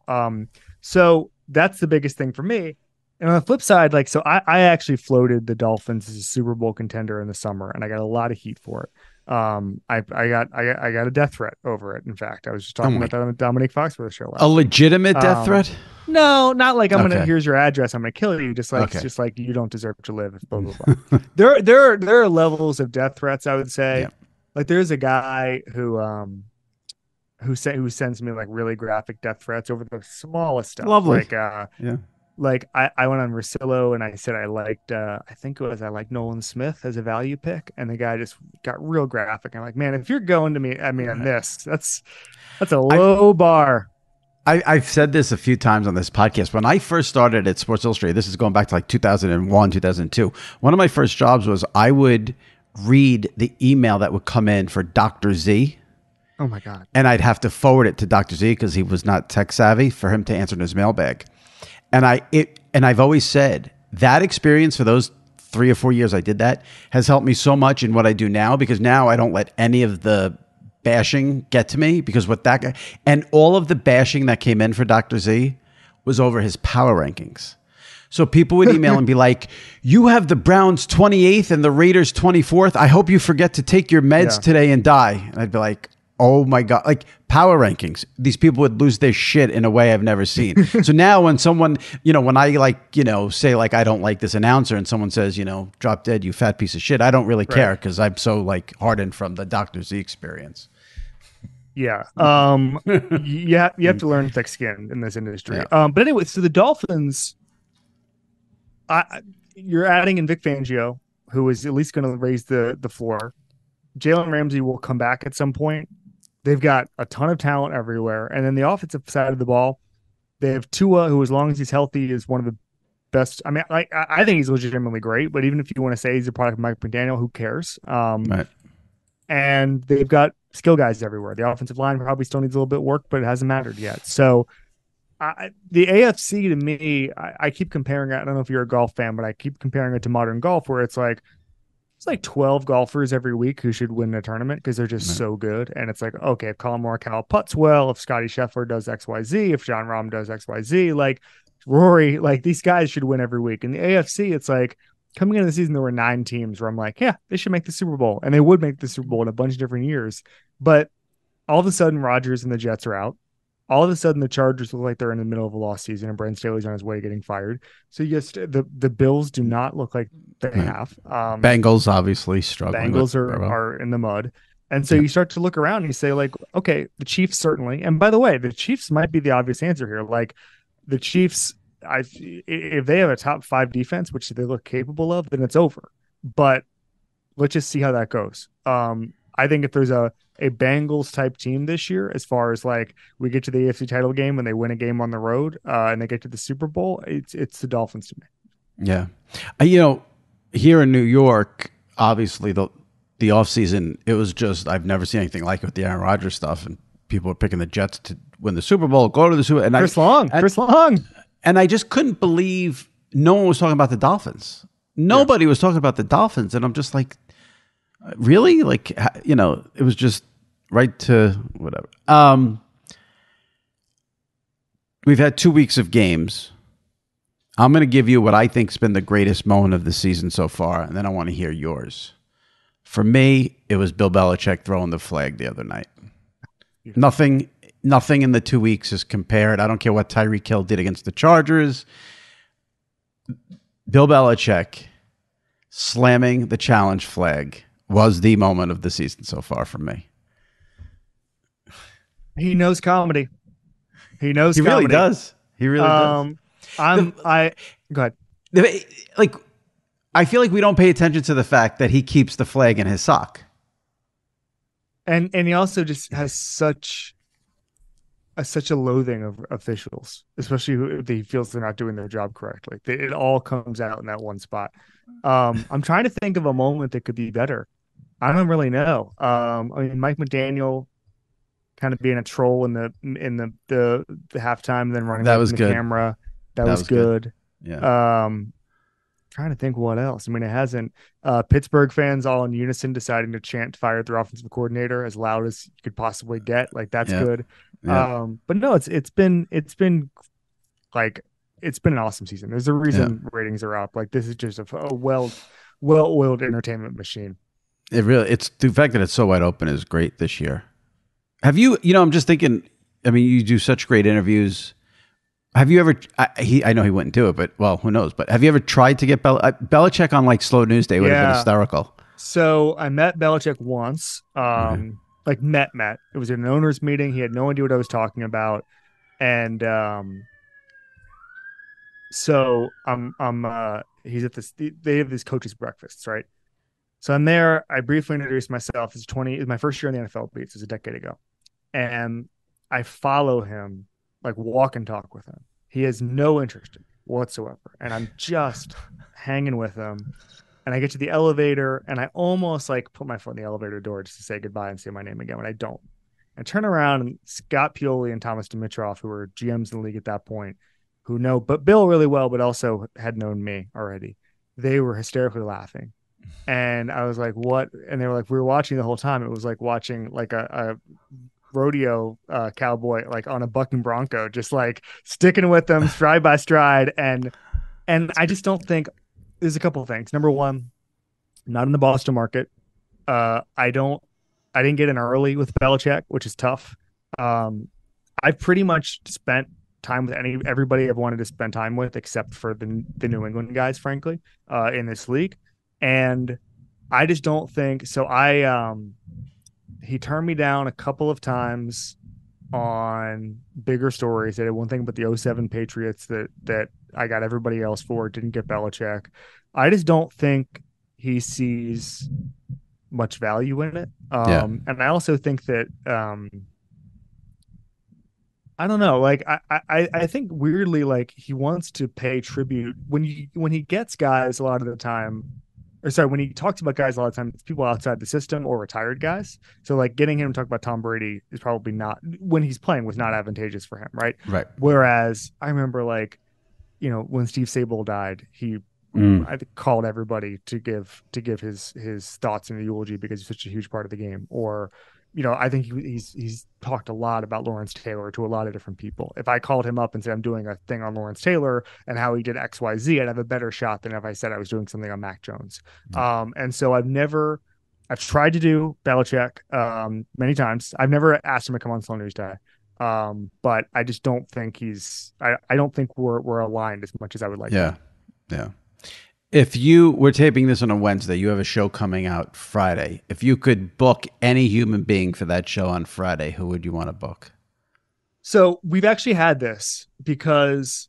So that's the biggest thing for me. And on the flip side, like, so I actually floated the Dolphins as a Super Bowl contender in the summer, and I got a lot of heat for it. I got a death threat over it. In fact, I was just talking about that on the Dominique Foxworth show last week. Legitimate death threat? No, not like here's your address, I'm gonna kill you. Just like you don't deserve to live. Blah blah blah. there are levels of death threats, I would say. Yeah. Like there's a guy who sends me like really graphic death threats over the smallest stuff. Lovely. Like I went on Rosillo and I said I liked Nolan Smith as a value pick, and the guy just got real graphic. I'm like, man, if you're going to me, I mean, on this, that's a low bar. I've said this a few times on this podcast. When I first started at Sports Illustrated, this is going back to like 2001, 2002. One of my first jobs was I would read the email that would come in for Dr. Z. Oh my God. And I'd have to forward it to Dr. Z because he was not tech savvy for him to answer in his mailbag. And I've always said that experience for those 3 or 4 years I did that has helped me so much in what I do now, because now I don't let any of the bashing get to me, because what that guy, and all of the bashing that came in for Dr. Z was over his power rankings. So people would email and be like, you have the Browns 28th and the Raiders 24th. I hope you forget to take your meds today and die. And I'd be like, oh my God, like power rankings. These people would lose their shit in a way I've never seen. So now when someone, when I say like, I don't like this announcer, and someone says, drop dead, you fat piece of shit, I don't really care, because I'm so like hardened from the Dr. Z experience. Yeah. You have to learn thick skin in this industry. Yeah. But anyway, so the Dolphins, you're adding in Vic Fangio, who is at least going to raise the floor. Jalen Ramsey will come back at some point. They've got a ton of talent everywhere. And then the offensive side of the ball, they have Tua, who, as long as he's healthy, is one of the best. I mean, I think he's legitimately great, but even if you want to say he's a product of Mike McDaniel, who cares? Right. And they've got skill guys everywhere. The offensive line probably still needs a little bit of work, but it hasn't mattered yet. So the AFC, to me, I keep comparing it. I don't know if you're a golf fan, but I keep comparing it to modern golf, where it's like it's like 12 golfers every week who should win a tournament because they're just Right. so good. And it's like, okay, if Colin Morikawa putts well, if Scotty Scheffler does XYZ, if John Rahm does XYZ, like Rory, like these guys should win every week. In the AFC, it's like coming into the season, there were 9 teams where I'm like, yeah, they should make the Super Bowl. And they would make the Super Bowl in a bunch of different years. But all of a sudden, Rodgers and the Jets are out. All of a sudden, the Chargers look like they're in the middle of a lost season, and Brandon Staley's on his way to getting fired. So yes, the Bills do not look like they Right. have. Bengals obviously struggling with Bengals Burrow. are in the mud. And so Yeah. you start to look around and you say, like, okay, the Chiefs certainly. And by the way, the Chiefs might be the obvious answer here. Like the Chiefs, if they have a top 5 defense, which they look capable of, then it's over. But let's just see how that goes. I think if there's a Bengals type team this year, as far as like we get to the AFC title game and they win a game on the road, and they get to the Super Bowl, it's the Dolphins to me. Yeah. Here in New York, obviously the offseason, it was just, I've never seen anything like it with the Aaron Rodgers stuff. And people were picking the Jets to win the Super Bowl, go to the Super Bowl. Chris Long. And I just couldn't believe no one was talking about the Dolphins. Nobody was talking about the Dolphins. And I'm just like, really? Like, it was just right to whatever. We've had 2 weeks of games. I'm going to give you what I think's been the greatest moment of the season so far, and then I want to hear yours. For me, it was Bill Belichick throwing the flag the other night. Nothing in the 2 weeks is compared. I don't care what Tyreek Hill did against the Chargers. Bill Belichick slamming the challenge flag was the moment of the season so far for me. He knows comedy. He knows He comedy. really does. He really does. Go ahead. Like, I feel like we don't pay attention to the fact that he keeps the flag in his sock. And he also just has such a loathing of officials, especially if he feels they're not doing their job correctly. It all comes out in that one spot. I'm trying to think of a moment that could be better. I don't really know. I mean, Mike McDaniel kind of being a troll in the halftime, and then running That away was from the good. camera. That was good. Yeah. Trying to think what else. I mean, it hasn't. Pittsburgh fans all in unison deciding to chant "Fire their offensive coordinator" as loud as you could possibly get. Like that's good. Yeah. But no, it's been like it's been an awesome season. There's a reason ratings are up. Like this is just a well-oiled entertainment machine. It's the fact that it's so wide open is great this year. Have you, I'm just thinking, I mean, you do such great interviews. Have you ever, I know he wouldn't do it, but well, who knows? But have you ever tried to get Belichick on like Slow News Day would have been hysterical. So I met Belichick once, like met. It was an owner's meeting. He had no idea what I was talking about. And so he's at this, they have these coaches breakfasts, right? So I'm there. I briefly introduced myself. It's my first year in the NFL beats. It was a decade ago. And I follow him, like walk and talk with him. He has no interest in me whatsoever. And I'm just hanging with him. And I get to the elevator and I almost like put my foot in the elevator door just to say goodbye and say my name again, but I don't. I turn around and Scott Pioli and Thomas Dimitroff, who were GMs in the league at that point, who know but Bill really well, but also had known me already. They were hysterically laughing. And I was like, what? And they were like, we were watching the whole time. It was like watching like a rodeo cowboy, like on a bucking bronco, just like sticking with them stride by stride. And I just don't think there's a couple of things. Number one, not in the Boston market. I didn't get in early with Belichick, which is tough. I've pretty much spent time with everybody I've wanted to spend time with, except for the New England guys, frankly, in this league. And I just don't think so. He turned me down a couple of times on bigger stories. They did one thing about the 07 Patriots that I got everybody else for, didn't get Belichick. I just don't think he sees much value in it. And I also think that I don't know. Like I think weirdly, like he wants to pay tribute when he gets guys a lot of the time. Or sorry, when he talks about guys a lot of times, it's people outside the system or retired guys. So like getting him to talk about Tom Brady is probably not when he's playing was not advantageous for him, right? Right. Whereas I remember like, when Steve Sabol died, he I called everybody to give his thoughts in the eulogy because he's such a huge part of the game. Or, I think he's talked a lot about Lawrence Taylor to a lot of different people. If I called him up and said I'm doing a thing on Lawrence Taylor and how he did X, Y, Z, I'd have a better shot than if I said I was doing something on Mac Jones. And so I've tried to do Belichick many times. I've never asked him to come on Slow News Day. But I just don't think I don't think we're aligned as much as I would like. Yeah. Yeah. If you were taping this on a Wednesday, you have a show coming out Friday. If you could book any human being for that show on Friday, who would you want to book? So we've actually had this because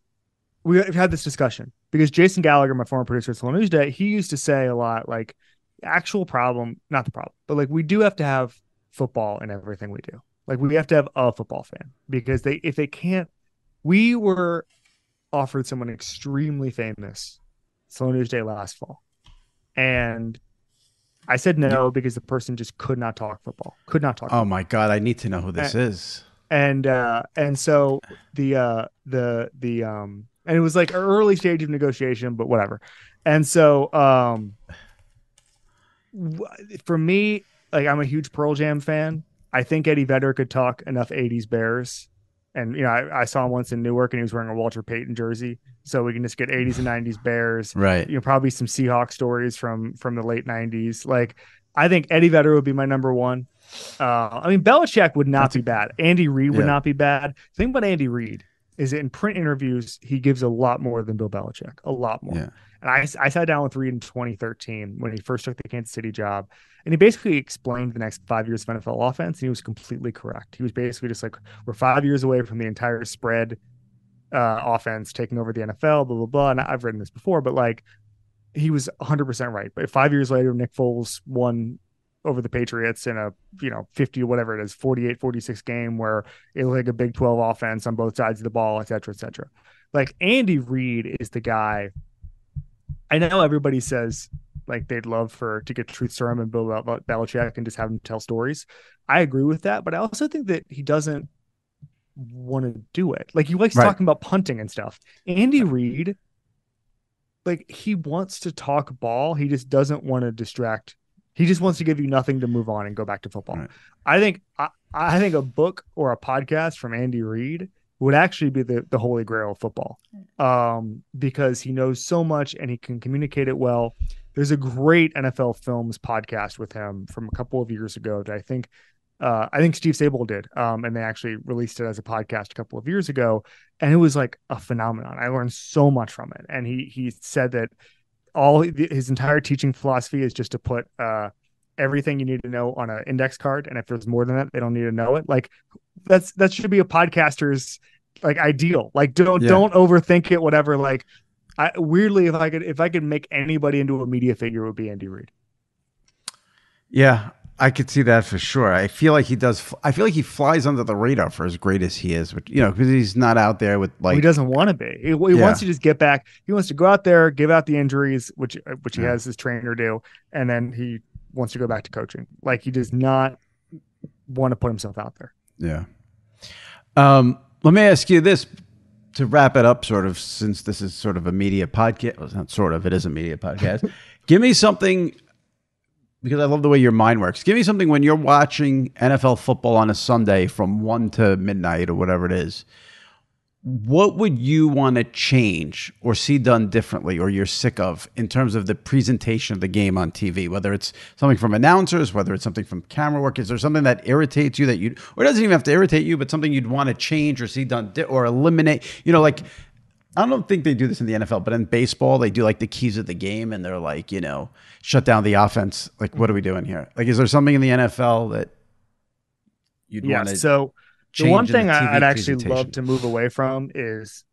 we've had this discussion because Jason Gallagher, my former producer at Slow News Day, he used to say a lot like actual problem, not the problem, but like we do have to have football in everything we do. Like we have to have a football fan because if they can't, we were offered someone extremely famous Slow News Day last fall. And I said no because the person just could not talk football. Could not talk. Oh my God, I need to know who this is. And so and it was like an early stage of negotiation, but whatever. And so for me, like I'm a huge Pearl Jam fan. I think Eddie Vedder could talk enough 80s Bears. And, I saw him once in Newark and he was wearing a Walter Payton jersey. So we can just get 80s and 90s Bears. Right. Probably some Seahawks stories from the late 90s. Like, I think Eddie Vedder would be my number one. Belichick would not be bad. Andy Reid would not be bad. The thing about Andy Reid is that in print interviews, he gives a lot more than Bill Belichick. A lot more. Yeah. And I sat down with Reid in 2013 when he first took the Kansas City job. And he basically explained the next 5 years of NFL offense, and he was completely correct. He was basically just like, we're 5 years away from the entire spread offense taking over the NFL, blah, blah, blah. And I've written this before, but like he was 100% right. But 5 years later, Nick Foles won over the Patriots in a 50 whatever it is 48-46 game where it was like a Big 12 offense on both sides of the ball, et cetera, et cetera. Like Andy Reid is the guy. I know everybody says like they'd love to get Truth Serum and Bill Belichick and just have him tell stories. I agree with that, but I also think that he doesn't want to do it. Like he likes talking about punting and stuff. Andy Reid, like he wants to talk ball. He just doesn't want to distract. He just wants to give you nothing to move on and go back to football. Right. I think a book or a podcast from Andy Reid would actually be the holy grail of football, because he knows so much and he can communicate it well. There's a great NFL Films podcast with him from a couple of years ago that I think Steve Sable did, and they actually released it as a podcast a couple of years ago, and it was like a phenomenon. I learned so much from it, and he said that his entire teaching philosophy is just to put everything you need to know on an index card, and if there's more than that, they don't need to know it. Like that should be a podcaster's like ideal. Like don't overthink it, whatever. Like weirdly, if I could make anybody into a media figure, it would be Andy Reid. Yeah, I could see that for sure. I feel like he does. I feel like he flies under the radar for as great as he is, because he's not out there with like. He doesn't want to be. He wants to just get back. He wants to go out there, give out the injuries, which he has his trainer do, and then he wants to go back to coaching. Like he does not want to put himself out there. Yeah. Let me ask you this to wrap it up, sort of, since this is sort of a media podcast. Well, it's not sort of, it is a media podcast. Give me something, because I love the way your mind works. Give me something when you're watching NFL football on a Sunday from 1 to midnight or whatever it is. What would you want to change or see done differently, or you're sick of, in terms of the presentation of the game on TV? Whether it's something from announcers, whether it's something from camera work, is there something that irritates you or it doesn't even have to irritate you, but something you'd want to change or see done or eliminate? Like, I don't think they do this in the NFL, but in baseball, they do like the keys of the game, and they're like, shut down the offense. Like, what are we doing here? Like, is there something in the NFL that you'd want to? So the one thing I'd actually love to move away from is,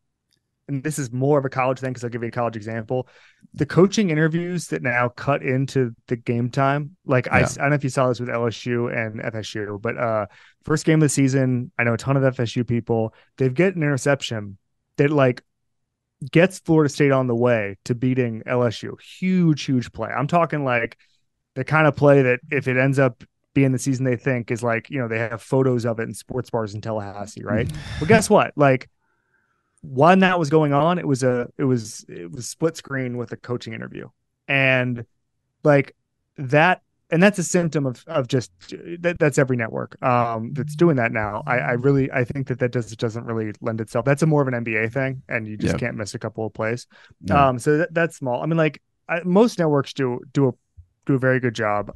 and this is more of a college thing because I'll give you a college example, the coaching interviews that now cut into the game time. Like I don't know if you saw this with LSU and FSU, but first game of the season, I know a ton of FSU people, they've get an interception that like gets Florida State on the way to beating LSU. Huge play. I'm talking like the kind of play that if it ends up being the season they think is like, they have photos of it in sports bars in Tallahassee, right? Well, guess what? Like when that was going on, it was split screen with a coaching interview, and like that, and that's a symptom of just that's every network that's doing that now. I think that doesn't really lend itself. That's a more of an NBA thing, and you just can't miss a couple of plays. Yeah. So that's small. I mean, like most networks do a very good job.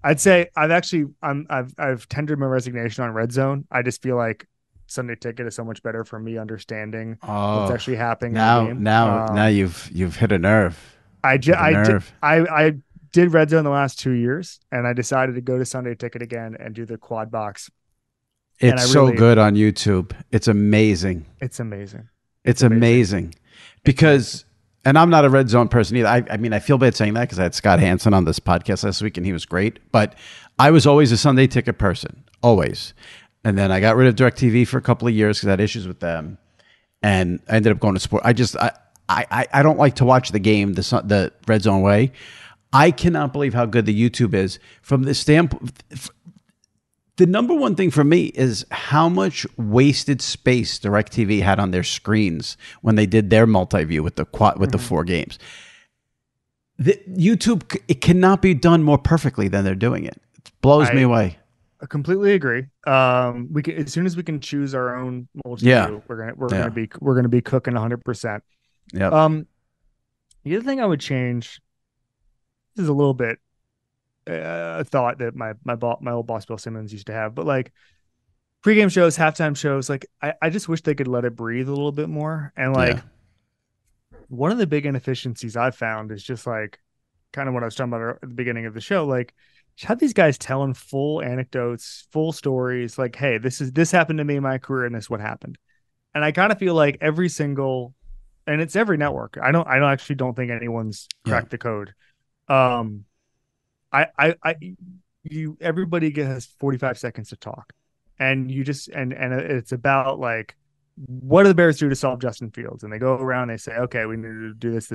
I'd say I've tendered my resignation on Red Zone. I just feel like Sunday Ticket is so much better for me understanding what's actually happening in the game. Now you've hit a nerve. I did Red Zone the last 2 years, and I decided to go to Sunday Ticket again and do the quad box. It's so good on YouTube. It's amazing. It's amazing. It's amazing. Because, and I'm not a Red Zone person either. I mean, I feel bad saying that because I had Scott Hansen on this podcast last week, and he was great. But I was always a Sunday Ticket person, always. And then I got rid of DirecTV for a couple of years because I had issues with them, and I ended up going to sport. I don't like to watch the game the Red Zone way. I cannot believe how good the YouTube is from the standpoint. The number one thing for me is how much wasted space DirecTV had on their screens when they did their multi-view with the the 4 games. The YouTube, it cannot be done more perfectly than they're doing it. It blows me away. I completely agree. We can, as soon as we can choose our own multi-view, we're gonna be cooking 100%. Yeah. The other thing I would change, this is a little bit a thought that my old boss Bill Simmons used to have, but like pregame shows, halftime shows, like I just wish they could let it breathe a little bit more. And like one of the big inefficiencies I've found is just like kind of what I was talking about at the beginning of the show, like have these guys telling full anecdotes, full stories, like, hey, this happened to me in my career and this is what happened. And I kind of feel like every single, and it's every network. I don't think anyone's cracked the code. Everybody has 45 seconds to talk, and you just, and it's about like, what do the Bears do to solve Justin Fields? And they go around, and they say, okay, we need to do this.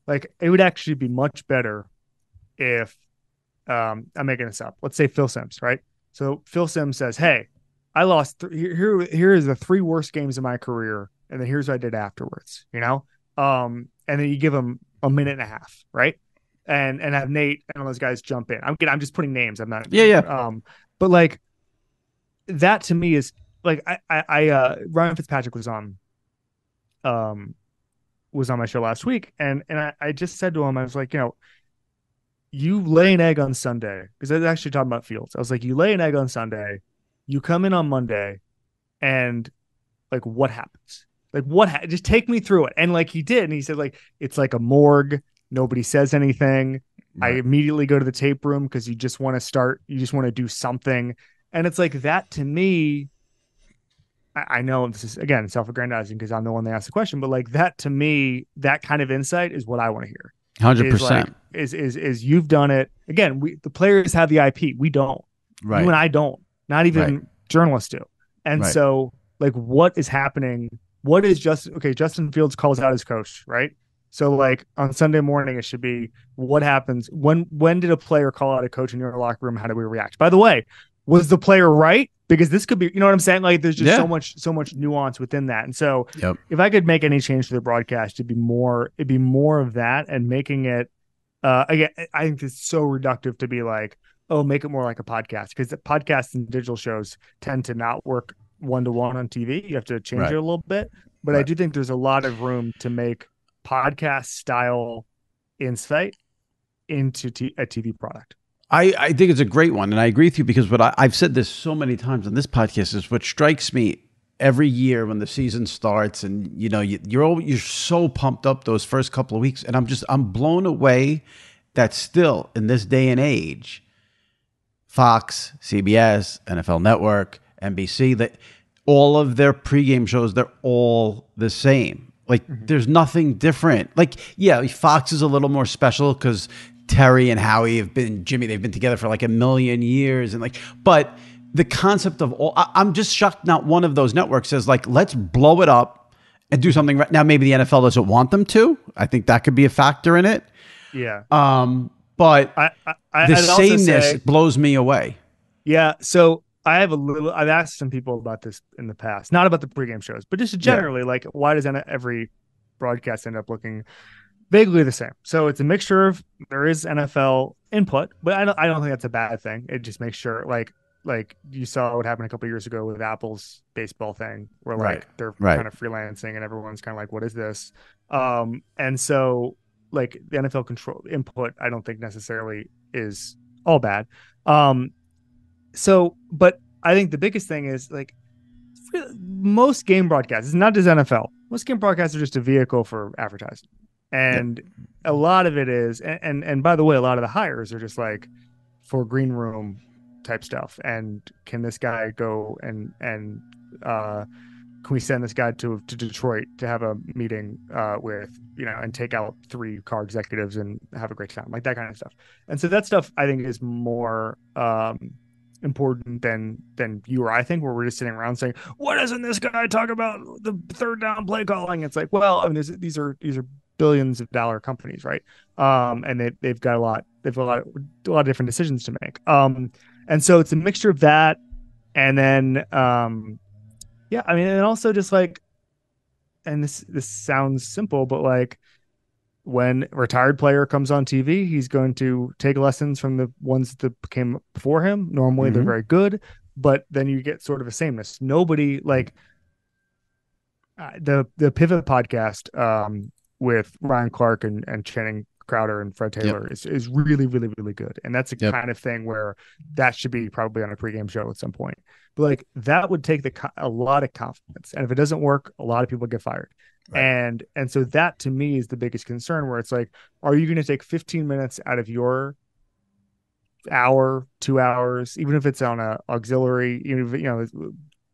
Like, it would actually be much better if, I'm making this up. Let's say Phil Simms, right? So Phil Simms says, hey, I lost here is the 3 worst games of my career, and then here's what I did afterwards, you know? And then you give him a minute and a half, right? And have Nate and all those guys jump in. I'm just putting names. I'm not. Yeah. But like that to me is like Ryan Fitzpatrick was on my show last week, and I just said to him, I was like, you know, you lay an egg on Sunday, because I was actually talking about Fields. I was like, you lay an egg on Sunday, you come in on Monday, and like what happens? Like just take me through it. And like he did, and he said like it's like a morgue. Nobody says anything. Right. I immediately go to the tape room because you just want to do something. And it's like that to me. I know this is, again, self-aggrandizing because I'm the one that asked the question, but like that to me, that kind of insight is what I want to hear. 100%. Is you've done it. Again, the players have the IP. We don't. Right. You and I don't. Not even journalists do. And so like what is happening? What is Justin Fields calls out his coach, right? So like on Sunday morning, it should be what happens when did a player call out a coach in your locker room? How do we react? By the way, was the player right? Because this could be, you know what I'm saying? Like there's just so much nuance within that. And so if I could make any change to the broadcast, it'd be more of that, and making it, again, I think it's so reductive to be like, oh, make it more like a podcast, because the podcasts and digital shows tend to not work one-to-one on TV. You have to change it a little bit, but I do think there's a lot of room to make podcast style insight into a TV product. I think it's a great one, and I agree with you, because what I've said this so many times on this podcast is what strikes me every year when the season starts, and you know you're so pumped up those first couple of weeks, and I'm blown away that still in this day and age, Fox, CBS, NFL Network, NBC, that all of their pregame shows, they're all the same. Like there's nothing different. Like Fox is a little more special because Terry and Howie they've been together for like a million years, and like, but the concept of I'm just shocked not one of those networks says like, let's blow it up and do something right now. Maybe the NFL doesn't want them to. I think that could be a factor in it. Yeah. But the sameness blows me away. Yeah. So I've asked some people about this in the past, not about the pregame shows, but just generally, like, why does every broadcast end up looking vaguely the same? So it's a mixture of, there is NFL input, but I don't think that's a bad thing. It just makes sure, like you saw what happened a couple of years ago with Apple's baseball thing, where like they're kind of freelancing and everyone's kind of like, what is this? And so like the NFL control input, I don't think necessarily is all bad. So, but I think the biggest thing is like most game broadcasts, it's not just NFL. Most game broadcasts are just a vehicle for advertising. And a lot of it is, and by the way, a lot of the hires are just like for green room type stuff. And can this guy go and can we send this guy to Detroit to have a meeting with, and take out 3 car executives and have a great time, like that kind of stuff. And so that stuff I think is more important than you or I think, where we're just sitting around saying, what doesn't this guy talk about the third down play calling? It's like, well, I mean, these are billions of dollar companies, right? And they've got a lot of different decisions to make. And so it's a mixture of that, and then I mean, and also just like, and this sounds simple, but like when a retired player comes on TV, he's going to take lessons from the ones that came before him. Normally they're very good, but then you get sort of a sameness. Nobody like the Pivot podcast with Ryan Clark and Channing Crowder and Fred Taylor is really, really, really good. And that's a kind of thing where that should be probably on a pregame show at some point. But like that would take a lot of confidence. And if it doesn't work, a lot of people get fired. Right. And so that to me is the biggest concern, where it's like, are you going to take 15 minutes out of your hour, 2 hours, even if it's on a auxiliary,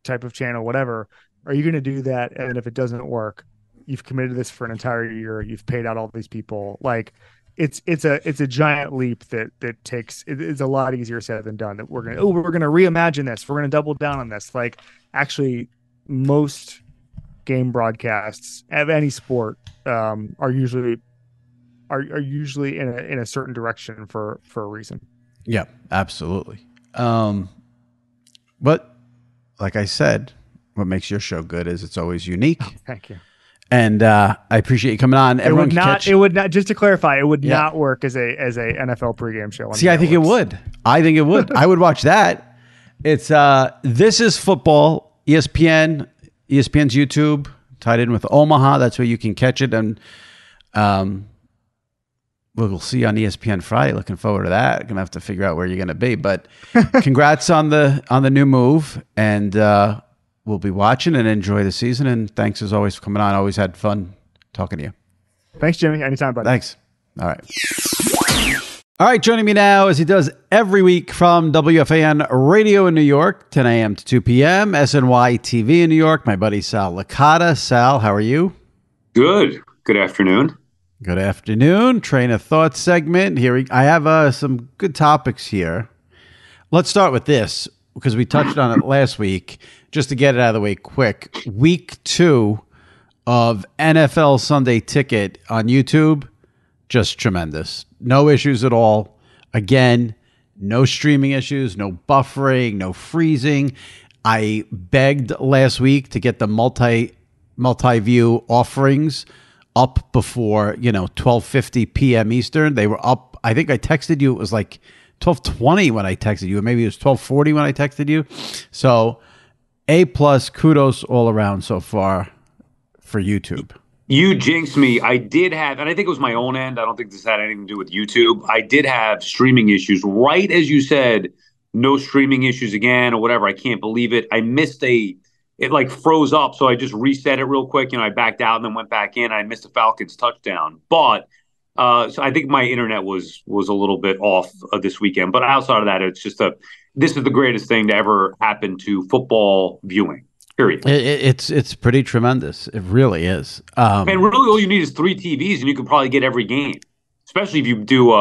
type of channel, whatever, are you going to do that? And if it doesn't work, you've committed this for an entire year, you've paid out all these people. Like it's a giant leap that takes, it's a lot easier said than done, that we're going to reimagine this. We're going to double down on this. Like actually most game broadcasts of any sport are usually in a certain direction for a reason. Yeah, absolutely. But like I said, what makes your show good is it's always unique. Oh, thank you. And I appreciate you coming on. It would not, just to clarify, it would not work as a NFL pregame show. See, I think it would. I think it would. I would watch that. It's This Is Football, ESPN's YouTube, tied in with Omaha. That's where you can catch it. And we'll see you on ESPN Friday. Looking forward to that. Gonna have to figure out where you're gonna be. But congrats on the new move. And we'll be watching and enjoy the season. And thanks as always for coming on. Always had fun talking to you. Thanks, Jimmy. Anytime, buddy. Thanks. All right. All right. Joining me now, as he does every week from WFAN Radio in New York, 10 a.m. to 2 p.m., SNY TV in New York, my buddy Sal Licata. Sal, how are you? Good. Good afternoon. Good afternoon. Traina Thoughts segment. I have some good topics here. Let's start with this, because we touched on it last week. Just to get it out of the way quick, week 2 of NFL Sunday Ticket on YouTube, just tremendous. No issues at all. Again, no streaming issues, no buffering, no freezing. I begged last week to get the multi-view offerings up before 12:50 p.m. Eastern. They were up. I think I texted you. It was like 12:20 when I texted you, or maybe it was 12:40 when I texted you. So A+, kudos all around so far for YouTube. You jinxed me. I did have, and I think it was my own end. I don't think this had anything to do with YouTube. I did have streaming issues. Right as you said, no streaming issues again or whatever. I can't believe it. I missed it like froze up. So I just reset it real quick. I backed out and then went back in. I missed the Falcons touchdown. But so I think my internet was a little bit off this weekend. But outside of that, it's just this is the greatest thing to ever happen to football viewing, period. It's pretty tremendous. It really is. And really all you need is 3 TVs and you can probably get every game, especially if you do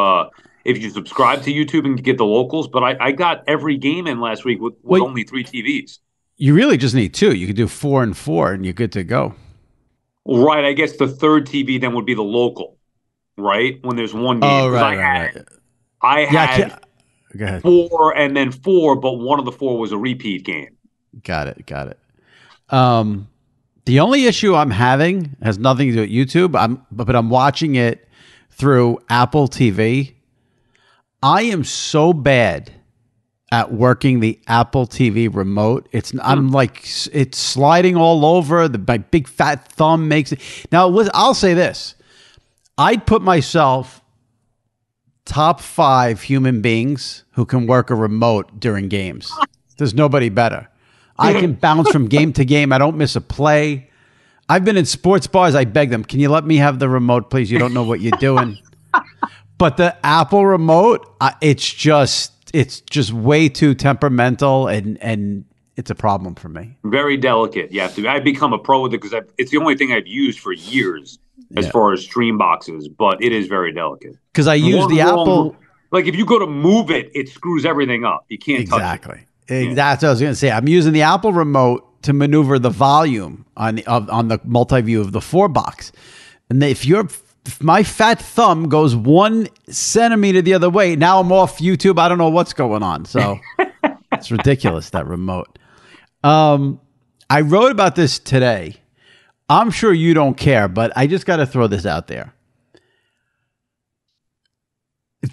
if you subscribe to YouTube and get the locals. But I got every game in last week with only 3 TVs. You really just need 2. You could do 4 and 4 and you're good to go. Right. I guess the third TV then would be the local, right? When there's one game. Oh, right. I had Go ahead. 4 and then 4, but one of the 4 was a repeat game. Got it. The only issue I'm having has nothing to do with YouTube. But I'm watching it through Apple TV. I am so bad at working the Apple TV remote. I'm like, it's sliding all over. My big fat thumb makes it. Now, I'll say this. I'd put myself top 5 human beings who can work a remote during games. There's nobody better. I can bounce from game to game. I don't miss a play. I've been in sports bars. I beg them, can you let me have the remote, please? You don't know what you're doing. But the Apple remote, it's just way too temperamental, and it's a problem for me. Very delicate. You have to. I've become a pro with it because it's the only thing I've used for years as far as stream boxes, but it is very delicate. Because I use the Apple. Like if you go to move it, it screws everything up. You can't touch it. That's what I was going to say. I'm using the Apple remote to maneuver the volume on the multi-view of the 4 box. And if my fat thumb goes 1 centimeter the other way, now I'm off YouTube. I don't know what's going on. So it's ridiculous, that remote. I wrote about this today. I'm sure you don't care, but I just got to throw this out there.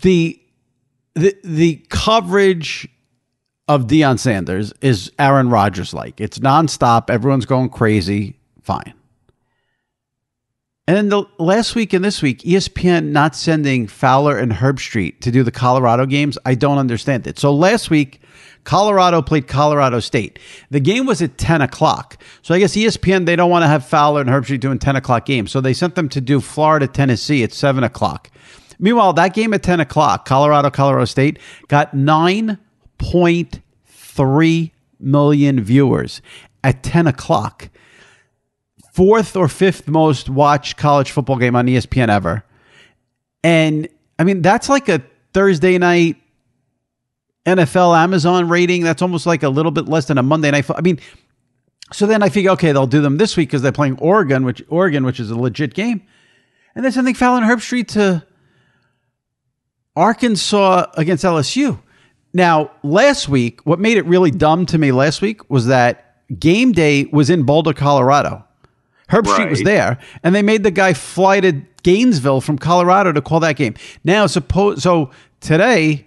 The coverage of Deion Sanders is Aaron Rodgers-like. It's nonstop. Everyone's going crazy. Fine. And then the last week and this week, ESPN not sending Fowler and Herbstreit to do the Colorado games, I don't understand it. So last week, Colorado played Colorado State. The game was at 10 o'clock. So I guess ESPN, they don't want to have Fowler and Herbstreit doing 10 o'clock games. So they sent them to do Florida, Tennessee at 7 o'clock. Meanwhile, that game at 10 o'clock, Colorado State, got 9.3 million viewers at 10 o'clock. 4th or 5th most watched college football game on ESPN ever. And I mean, that's like a Thursday night NFL Amazon rating. That's almost like a little bit less than a Monday night. I mean, so then I figure, okay, they'll do them this week because they're playing Oregon, which is a legit game. And then something Fowler and Herbstreit to Arkansas against LSU. Now, last week, what made it really dumb to me last week was that game day was in Boulder, Colorado. Herbstreit was there, and they made the guy fly to Gainesville from Colorado to call that game. Now, so Saturday,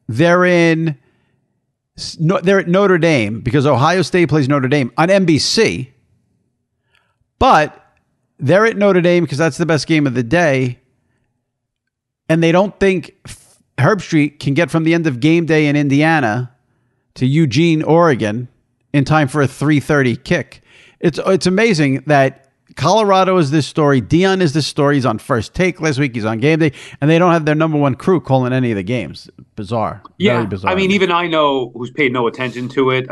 they're at Notre Dame because Ohio State plays Notre Dame on NBC, but they're at Notre Dame because that's the best game of the day, and they don't think Herbstreit can get from the end of game day in Indiana to Eugene, Oregon, in time for a 3:30 kick. It's amazing that Colorado is this story. Deion is this story. He's on First Take last week. He's on game day, and they don't have their number one crew calling any of the games. Bizarre. Yeah, very bizarre. I mean, even I know who's paid no attention to it.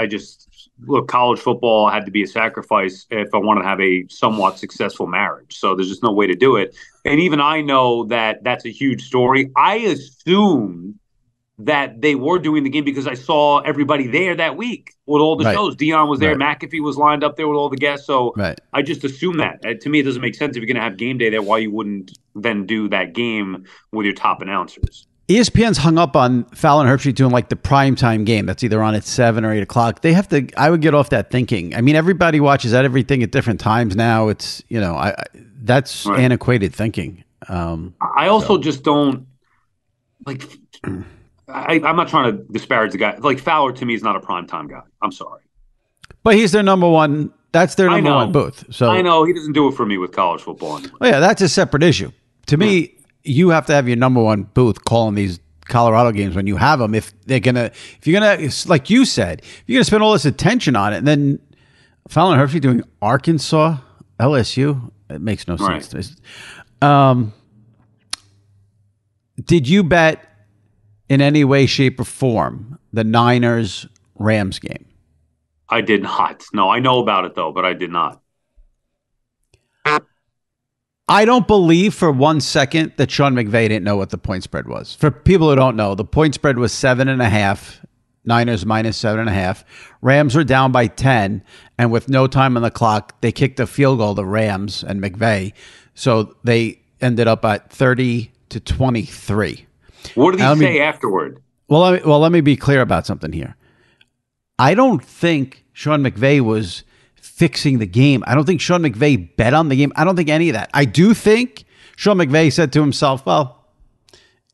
Look, college football had to be a sacrifice if I wanted to have a somewhat successful marriage. So there's just no way to do it. And even I know that that's a huge story. I assumed that they were doing the game because I saw everybody there that week with all the shows. Deion was there. McAfee was lined up there with all the guests. So I just assumed that. To me, it doesn't make sense if you're going to have game day there, why you wouldn't then do that game with your top announcers. ESPN's hung up on Fowler and Herbstreit doing like the primetime game that's either on at 7 or 8 o'clock. They have to, I would get off that thinking. I mean, everybody watches everything at different times now. It's, that's antiquated thinking. I also just don't like... I'm not trying to disparage the guy. Like Fowler to me is not a primetime guy. I'm sorry, but he's their number one. That's their number one booth. So I know he doesn't do it for me with college football anymore. Oh yeah, that's a separate issue. To me, you have to have your number one booth calling these Colorado games when you have them. If you're gonna, like you said, if you're gonna spend all this attention on it, and then Fowler and Herbstreit doing Arkansas, LSU, it makes no sense to me. Did you bet in any way, shape, or form the Niners-Rams game? I did not. No, I know about it, though, but I did not. I don't believe for 1 second that Sean McVay didn't know what the point spread was. For people who don't know, the point spread was 7.5. Niners minus 7.5. Rams were down by 10, and with no time on the clock, they kicked a field goal, the Rams and McVay. So they ended up at 30-23. What did he say afterward? Let me be clear about something here. I don't think Sean McVay was fixing the game. I don't think Sean McVay bet on the game. I don't think any of that. I do think Sean McVay said to himself, well,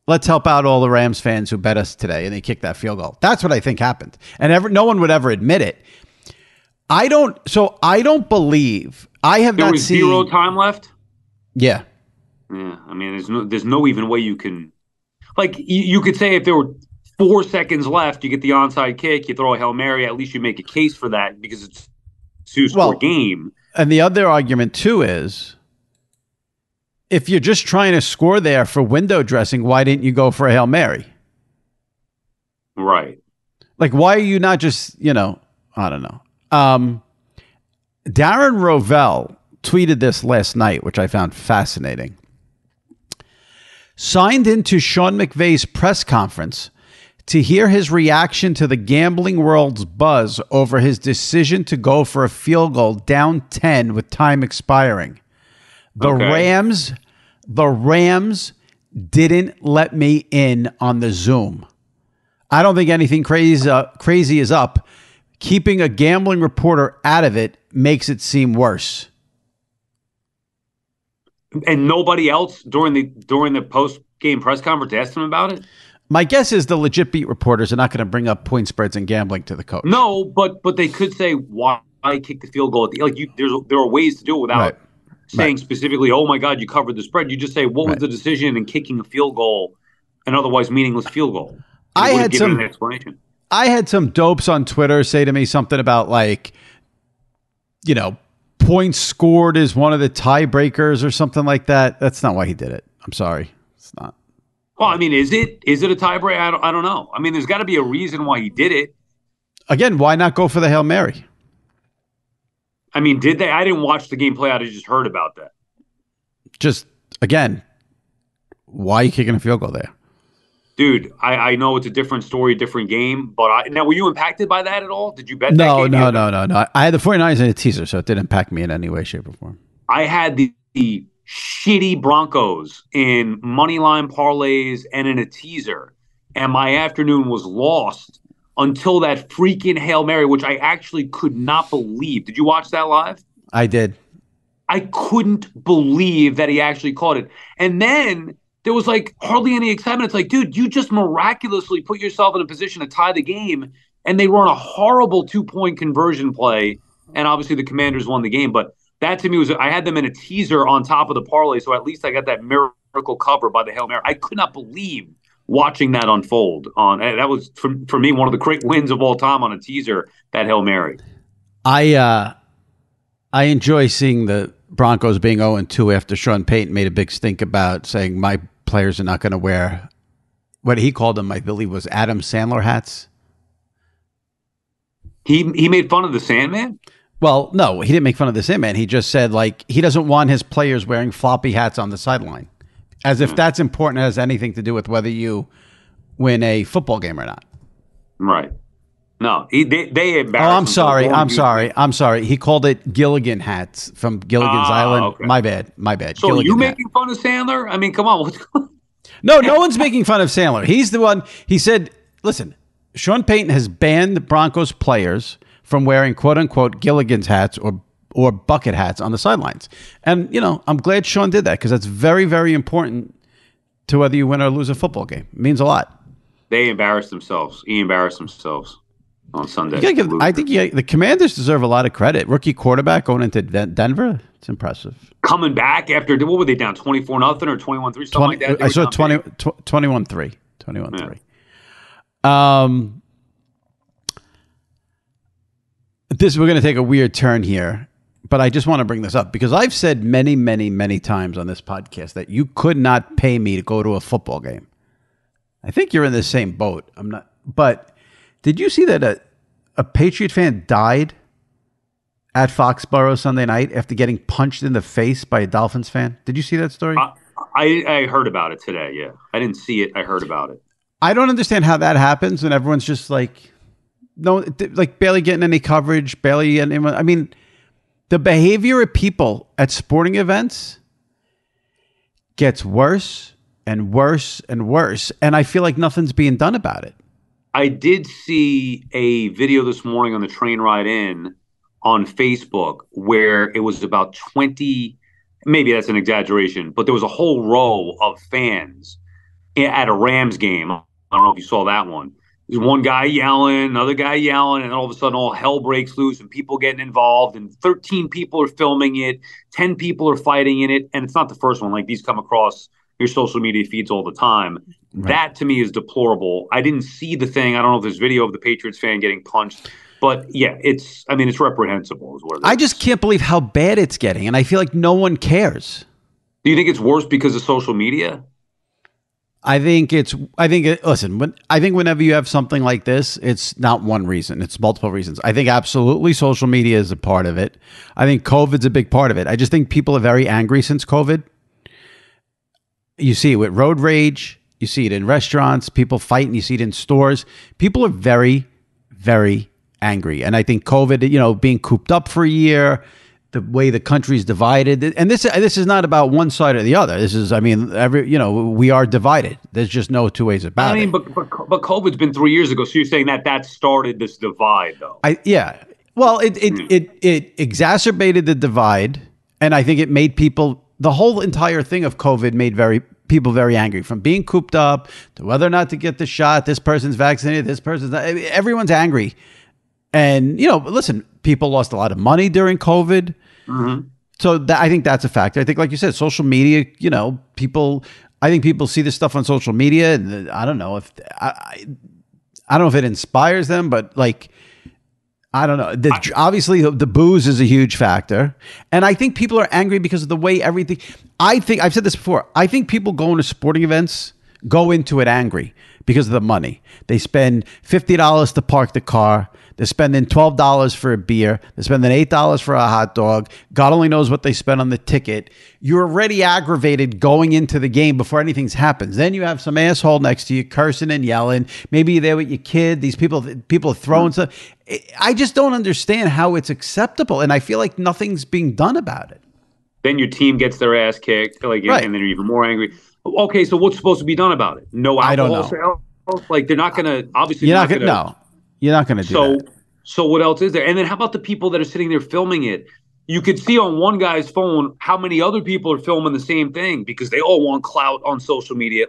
let's help out all the Rams fans who bet us today, and they kicked that field goal. That's what I think happened. And no one would ever admit it. I don't believe I have not seen. There was 0 time left? Yeah. Yeah. I mean, there's no even way you can, like, you could say if there were 4 seconds left, you get the onside kick, you throw a Hail Mary, at least you make a case for that because it's a 2-score game. And the other argument too is, if you're just trying to score there for window dressing, why didn't you go for a Hail Mary? Right. Like, why are you not just, I don't know. Darren Rovell tweeted this last night, which I found fascinating. Signed into Sean McVay's press conference to hear his reaction to the gambling world's buzz over his decision to go for a field goal down 10 with time expiring. The Rams didn't let me in on the Zoom. I don't think anything crazy is up. Keeping a gambling reporter out of it makes it seem worse. And nobody else during the post-game press conference asked him about it? My guess is the legit beat reporters are not going to bring up point spreads and gambling to the coach. No, but they could say why kick the field goal at the there are ways to do it without saying specifically, oh my God, you covered the spread. You just say what was the decision in kicking a field goal, an otherwise meaningless field goal. I had an explanation. I had some dopes on Twitter say to me something about points scored is one of the tiebreakers or something like that. That's not why he did it. I'm sorry. It's not. Well, I mean, is it a tiebreaker? I don't know. I mean, there's got to be a reason why he did it. Again, why not go for the Hail Mary? I mean, did they? I didn't watch the game play out. I just heard about that. Just, again, why are you kicking a field goal there? Dude, I know it's a different story, different game, but now were you impacted by that at all? Did you bet that game? No. I had the 49ers in a teaser, so it didn't impact me in any way, shape, or form. I had the shitty Broncos in money line parlays and in a teaser, and my afternoon was lost until that freaking Hail Mary, which I actually could not believe. Did you watch that live? I did. I couldn't believe that he actually caught it. And then there was hardly any excitement. It's like, dude, you just miraculously put yourself in a position to tie the game, and they run a horrible 2-point conversion play, and obviously the Commanders won the game. But that to me was, I had them in a teaser on top of the parlay, so at least I got that miracle cover by the Hail Mary. I could not believe watching that unfold. That was, for me, one of the great wins of all time on a teaser, that Hail Mary. I enjoy seeing the Broncos being 0-2 after Sean Payton made a big stink about saying my players are not going to wear what he called them, I believe, was Adam Sandler hats. He made fun of the Sandman? Well, no, he didn't make fun of the Sandman. He just said he doesn't want his players wearing floppy hats on the sideline, as if that's important, has anything to do with whether you win a football game or not. Right. No, they embarrassed. Oh, I'm sorry. He called it Gilligan hats from Gilligan's Island. Okay. My bad. So Gilligan you making fun of Sandler? I mean, come on. What's going on? No one's making fun of Sandler. He's the one. He said, listen, Sean Payton has banned Broncos players from wearing quote unquote Gilligan's hats or bucket hats on the sidelines. And, I'm glad Sean did that because that's very, very important to whether you win or lose a football game. It means a lot. They embarrassed themselves. He embarrassed themselves on Sunday. I think the Commanders deserve a lot of credit. Rookie quarterback going into Denver. It's impressive. Coming back after, what were they down, 24-0 or 21-3, something like that? I saw 21-3. 21-3. We're going to take a weird turn here, but I just want to bring this up because I've said many, many, many times on this podcast that you could not pay me to go to a football game. I think you're in the same boat. I'm not, but did you see that a Patriot fan died at Foxborough Sunday night after getting punched in the face by a Dolphins fan? Did you see that story? I heard about it today, yeah. I didn't see it. I heard about it. I don't understand how that happens when everyone's just barely getting any coverage, barely getting anyone. I mean, the behavior of people at sporting events gets worse and worse and worse. And I feel like nothing's being done about it. I did see a video this morning on the train ride in on Facebook where it was about 20, maybe that's an exaggeration, but there was a whole row of fans at a Rams game. I don't know if you saw that one. There's one guy yelling, another guy yelling, and all of a sudden all hell breaks loose and people getting involved, and 13 people are filming it, 10 people are fighting in it, and it's not the first one. Like, these come across your social media feeds all the time. Right. That to me is deplorable. I didn't see the thing. I don't know if there's video of the Patriots fan getting punched, but yeah, it's reprehensible is what it is. I just can't believe how bad it's getting, and I feel like no one cares. Do you think it's worse because of social media? Listen, I think whenever you have something like this, it's not one reason, it's multiple reasons. I think absolutely social media is a part of it. I think COVID's a big part of it. I just think people are very angry since COVID. You see it with road rage. You see it in restaurants, people fighting. You see it in stores. People are very, very angry. And I think COVID, being cooped up for a year, the way the country's divided, and this is not about one side or the other. This is, we are divided. There's just no two ways about it. But COVID's been 3 years ago. So you're saying that started this divide, though? Well, it exacerbated the divide, and I think it made people. The whole entire thing of COVID made people very angry, from being cooped up to whether or not to get the shot. This person's vaccinated. This person's not. Everyone's angry. And, listen, people lost a lot of money during COVID. Mm-hmm. So I think that's a factor. I think, like you said, social media, I think people see this stuff on social media, and I don't know if it inspires them, but I don't know. Obviously, the booze is a huge factor. And I think people are angry because of the way everything. I've said this before. I think people going to sporting events go into it angry because of the money. They spend $50 to park the car. They're spending $12 for a beer. They're spending $8 for a hot dog. God only knows what they spent on the ticket. You're already aggravated going into the game before anything happens. Then you have some asshole next to you cursing and yelling. Maybe you're there with your kid. These people are throwing stuff. I just don't understand how it's acceptable, and I feel like nothing's being done about it. Then your team gets their ass kicked, right. And then you're even more angry. Okay, so what's supposed to be done about it? No alcohol sales? They're not going to, obviously. You're not going to do that. So what else is there? And then how about the people that are sitting there filming it? You could see on one guy's phone how many other people are filming the same thing because they all want clout on social media.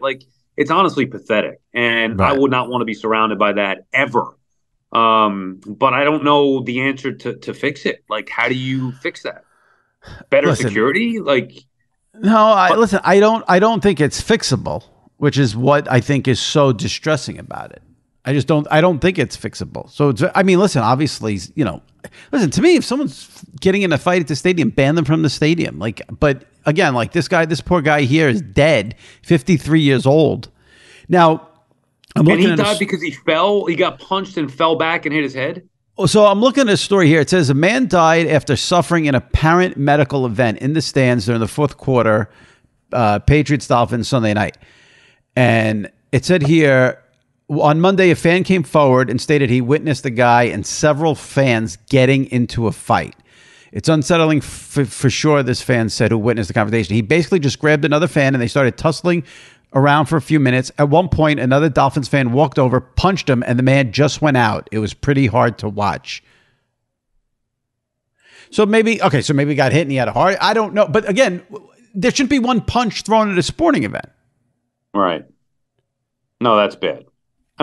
It's honestly pathetic. And right. I would not want to be surrounded by that ever. But I don't know the answer to fix it. How do you fix that? Better security? Listen, I don't think it's fixable, which is what I think is so distressing about it. I don't think it's fixable. So listen, obviously, to me, if someone's getting in a fight at the stadium, ban them from the stadium. But again, this poor guy here is dead, 53 years old. Now, he died because he fell. He got punched and fell back and hit his head. So I'm looking at a story here. It says a man died after suffering an apparent medical event in the stands during the fourth quarter, Patriots-Dolphins Sunday night. And it said here, on Monday, a fan came forward and stated he witnessed a guy and several fans getting into a fight. It's unsettling for sure, this fan said, who witnessed the confrontation. He basically just grabbed another fan and they started tussling around for a few minutes. At one point, another Dolphins fan walked over, punched him, and the man just went out. It was pretty hard to watch. So maybe he got hit and he had a heart. I don't know. But again, there shouldn't be one punch thrown at a sporting event. Right. No, that's bad.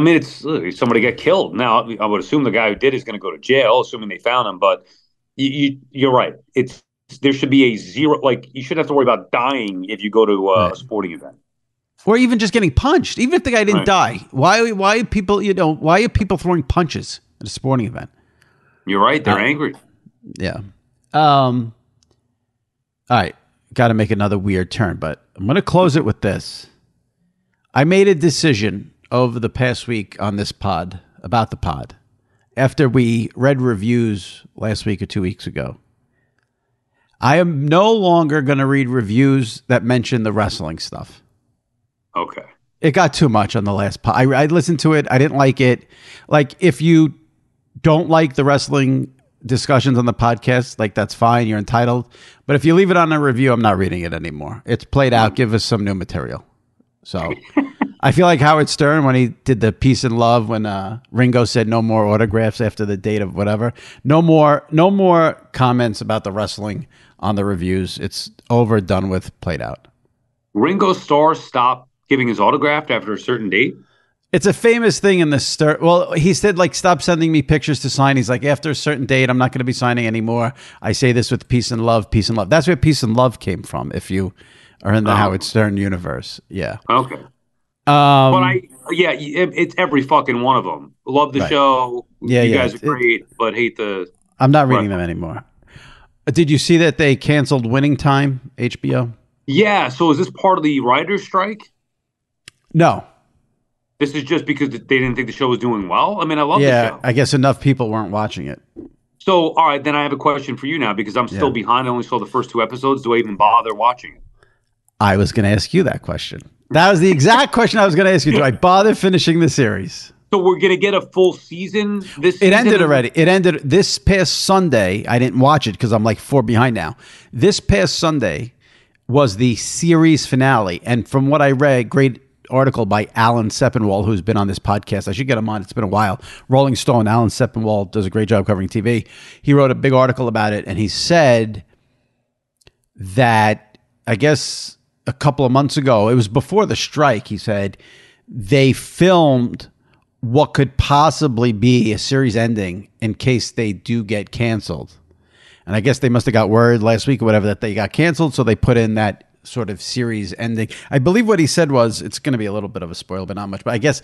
It's somebody got killed. Now, I would assume the guy who did is going to go to jail, assuming they found him. But you're right. There should be a zero. You shouldn't have to worry about dying if you go to a sporting event, or even just getting punched. Even if the guy didn't die, why are people throwing punches at a sporting event? You're right. They're angry. Yeah. All right. Got to make another weird turn, but I'm going to close it with this. I made a decision over the past week on this pod, about the pod, after we read reviews last week or 2 weeks ago. I am no longer going to read reviews that mention the wrestling stuff. Okay. It got too much on the last pod. I listened to it. I didn't like it. If you don't like the wrestling discussions on the podcast, that's fine. You're entitled. But if you leave it on a review, I'm not reading it anymore. It's played out. Give us some new material. So I feel like Howard Stern when he did the Peace and Love when Ringo said no more autographs after the date of whatever. No more comments about the wrestling on the reviews. It's over, done with, played out. Ringo Starr stopped giving his autograph after a certain date? It's a famous thing in the Stern. Well, he said, like, stop sending me pictures to sign. He's like, after a certain date, I'm not going to be signing anymore. I say this with peace and love, peace and love. That's where peace and love came from, if you are in the Howard Stern universe. Yeah. Okay. But it's every fucking one of them. Love the show. Yeah, you guys are great, but hate the... I'm not reading them anymore. Did you see that they canceled Winning Time, HBO? Yeah, so is this part of the writer's strike? No. This is just because they didn't think the show was doing well? I mean, I love the show. Yeah, I guess enough people weren't watching it. So, all right, then I have a question for you now because I'm still behind. I only saw the first 2 episodes. Do I even bother watching it? I was going to ask you that question. That was the exact question I was going to ask you. Do I bother finishing the series? So we're going to get a full season this season? It ended already. It ended this past Sunday. I didn't watch it because I'm like 4 behind now. This past Sunday was the series finale. And from what I read, great article by Alan Sepinwall, who's been on this podcast. I should get him on. It's been a while. Rolling Stone, Alan Sepinwall does a great job covering TV. He wrote a big article about it, and he said that, I guess a couple of months ago, it was before the strike, he said, they filmed what could possibly be a series ending in case they do get canceled. And I guess they must have got word last week or whatever that they got canceled, so they put in that sort of series ending. I believe what he said was, it's going to be a little bit of a spoil, but not much. But I guess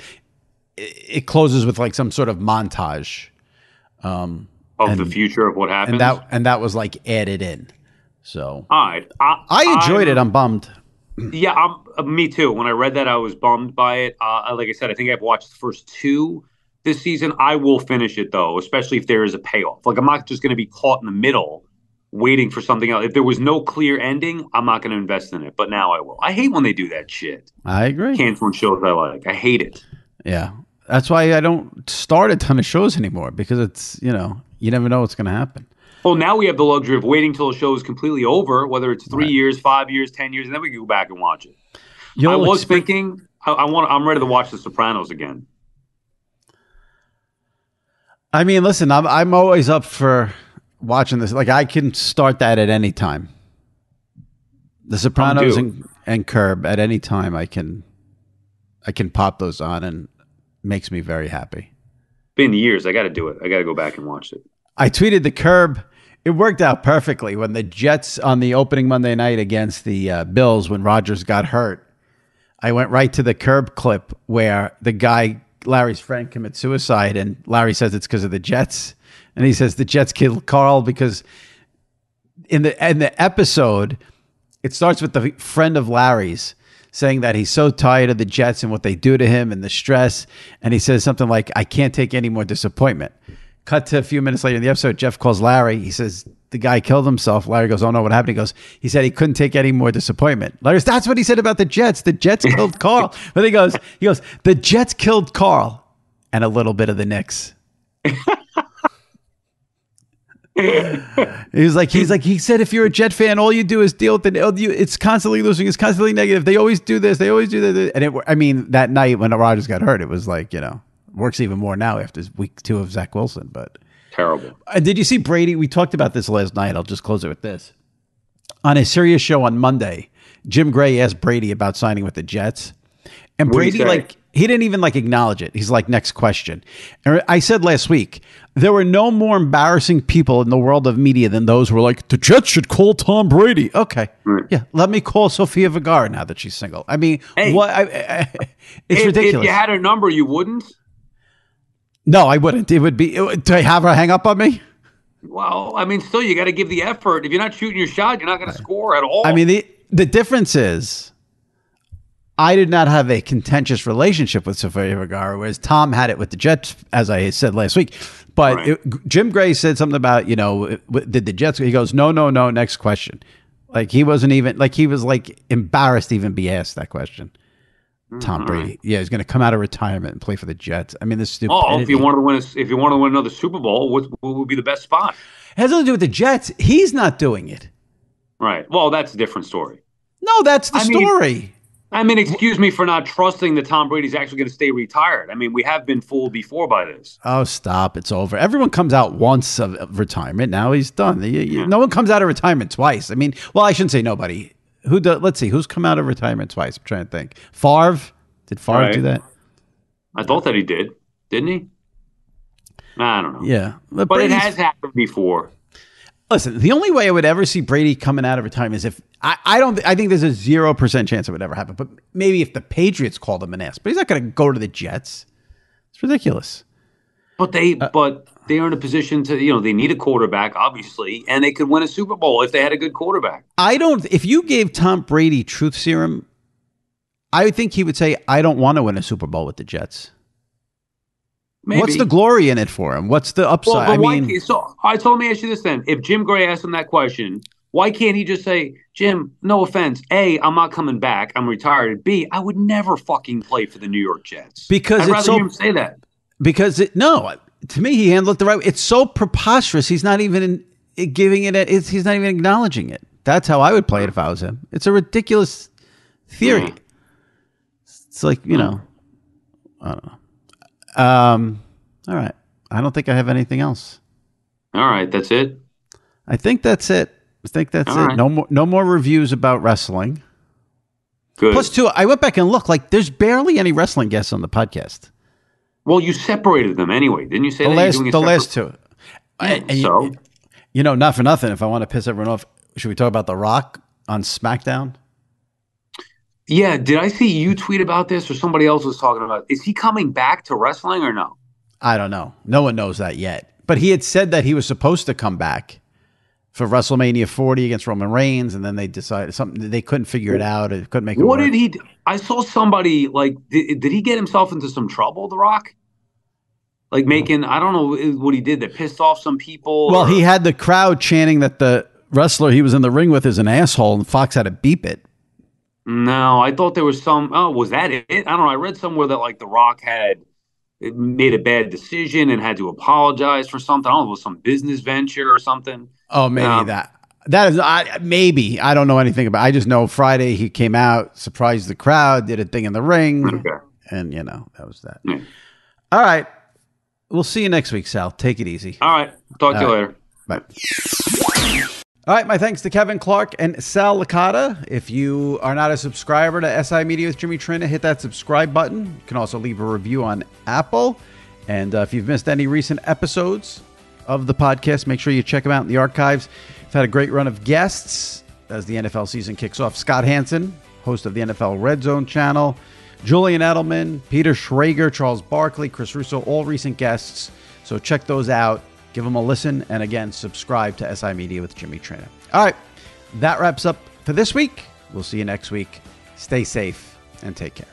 it closes with like some sort of montage of the future of what happens, and that was like added in. So all right, I enjoyed it. I'm bummed. Yeah, me too. When I read that, I was bummed by it. Like I said, I think I've watched the first 2 this season. I will finish it though, especially if there is a payoff. Like I'm not just going to be caught in the middle waiting for something else. If there was no clear ending, I'm not going to invest in it. But now I will. I hate when they do that shit. I agree. Canceling shows I like. I hate it. Yeah. That's why I don't start a ton of shows anymore, because it's, you never know what's going to happen. Well, now we have the luxury of waiting till the show is completely over, whether it's 3 years, 5 years, 10 years, and then we can go back and watch it. I was thinking, I'm ready to watch The Sopranos again. I mean, listen, I'm always up for watching this. Like, I can start that at any time. The Sopranos and Curb at any time. I can pop those on, and makes me very happy. Been years. I got to do it. I got to go back and watch it. I tweeted the Curb. It worked out perfectly when the Jets on the opening Monday night against the Bills, when Rodgers got hurt. I went right to the Curb clip where the guy, Larry's friend, commits suicide, and Larry says it's because of the Jets. And he says the Jets killed Carl because in the episode, it starts with the friend of Larry's saying that he's so tired of the Jets and what they do to him and the stress. And he says something like, I can't take any more disappointment. Cut to a few minutes later in the episode, Jeff calls Larry. He says, the guy killed himself. Larry goes, oh no, what happened? He said he couldn't take any more disappointment. Larry goes, that's what he said about the Jets. The Jets killed Carl. But he goes, the Jets killed Carl and a little bit of the Knicks. He said, if you're a Jet fan, all you do is deal with it's constantly losing. It's constantly negative. They always do this. They always do that. And that night when Rodgers got hurt, it was like, works even more now after week 2 of Zach Wilson, but terrible. Did you see Brady? We talked about this last night. I'll just close it with this. On a Sirius show on Monday, Jim Gray asked Brady about signing with the Jets, and Brady, he didn't even acknowledge it. He's like, next question. And I said last week, there were no more embarrassing people in the world of media than those who were like, the Jets should call Tom Brady. Okay. Right. Yeah. Let me call Sofia Vergara now that she's single. I mean, it's ridiculous. If you had her number, you wouldn't? No, I wouldn't. It would be to have her hang up on me. Well, I mean, still, you got to give the effort. If you're not shooting your shot, you're not going to score at all. I mean, the difference is, I did not have a contentious relationship with Sofia Vergara, whereas Tom had it with the Jets, as I said last week. But Jim Gray said something about, did the Jets? He goes, no, next question. Like, he wasn't even, he was embarrassed to even be asked that question. Tom Brady, he's going to come out of retirement and play for the Jets. I mean, this stupidity. Oh, if you want to win another Super Bowl, what would be the best spot? It has nothing to do with the Jets. He's not doing it. Right. Well, that's a different story. No, that's the story. I mean, excuse me for not trusting that Tom Brady's actually going to stay retired. I mean, we have been fooled before by this. Oh, stop. It's over. Everyone comes out once of retirement. Now he's done. No one comes out of retirement twice. I mean, well, I shouldn't say nobody. Let's see. Who's come out of retirement twice? I'm trying to think. Favre? Did Favre do that? I thought that he did. Didn't he? I don't know. Yeah. But it has happened before. Listen, the only way I would ever see Brady coming out of retirement is if I think there's a 0% chance it would ever happen. But maybe if the Patriots called him and asked. But he's not going to go to the Jets. It's ridiculous. But they are in a position to, they need a quarterback, obviously, and they could win a Super Bowl if they had a good quarterback. If you gave Tom Brady truth serum, I would think he would say, I don't want to win a Super Bowl with the Jets. Maybe. What's the glory in it for him? What's the upside? Well, let me ask you this then. If Jim Gray asked him that question, why can't he just say, Jim, no offense, A, I'm not coming back. I'm retired. B, I would never fucking play for the New York Jets. Because I'd rather hear him say that. Because to me, he handled it the right way. It's so preposterous. He's not even giving it. He's not even acknowledging it. That's how I would play it if I was him. It's a ridiculous theory. Mm. It's like, I don't know. All right. I don't think I have anything else. All right. That's it. I think that's it. Right. No more reviews about wrestling. Good. Plus, too, I went back and looked. Like, there's barely any wrestling guests on the podcast. Well, you separated them anyway. Didn't you say the last two? So, not for nothing. If I want to piss everyone off, should we talk about The Rock on SmackDown? Yeah. Did I see you tweet about this or somebody else was talking about it? Is he coming back to wrestling or no? I don't know. No one knows that yet. But he had said that he was supposed to come back for WrestleMania 40 against Roman Reigns, and then they decided something. They couldn't figure it out. It couldn't make it What work. did he do? I saw somebody, did he get himself into some trouble, The Rock? Like making, I don't know what he did that pissed off some people. Well, he had the crowd chanting that the wrestler he was in the ring with is an asshole, and Fox had to beep it. No, I thought there was was that it? I don't know. I read somewhere that The Rock had made a bad decision and had to apologize for something. I don't know, it was some business venture or something. Oh, maybe that is maybe. I don't know anything about it. I just know Friday he came out, surprised the crowd, did a thing in the ring, and that was that. Yeah. All right. We'll see you next week, Sal. Take it easy. All right. Talk to you later. Bye. All right, my thanks to Kevin Clark and Sal Licata. If you are not a subscriber to SI Media with Jimmy Traina, hit that subscribe button. You can also leave a review on Apple. And if you've missed any recent episodes of the podcast, make sure you check them out in the archives. We've had a great run of guests as the NFL season kicks off. Scott Hansen, host of the NFL Red Zone channel, Julian Edelman, Peter Schrager, Charles Barkley, Chris Russo, all recent guests. So check those out. Give them a listen. And again, subscribe to SI Media with Jimmy Traina. All right. That wraps up for this week. We'll see you next week. Stay safe and take care.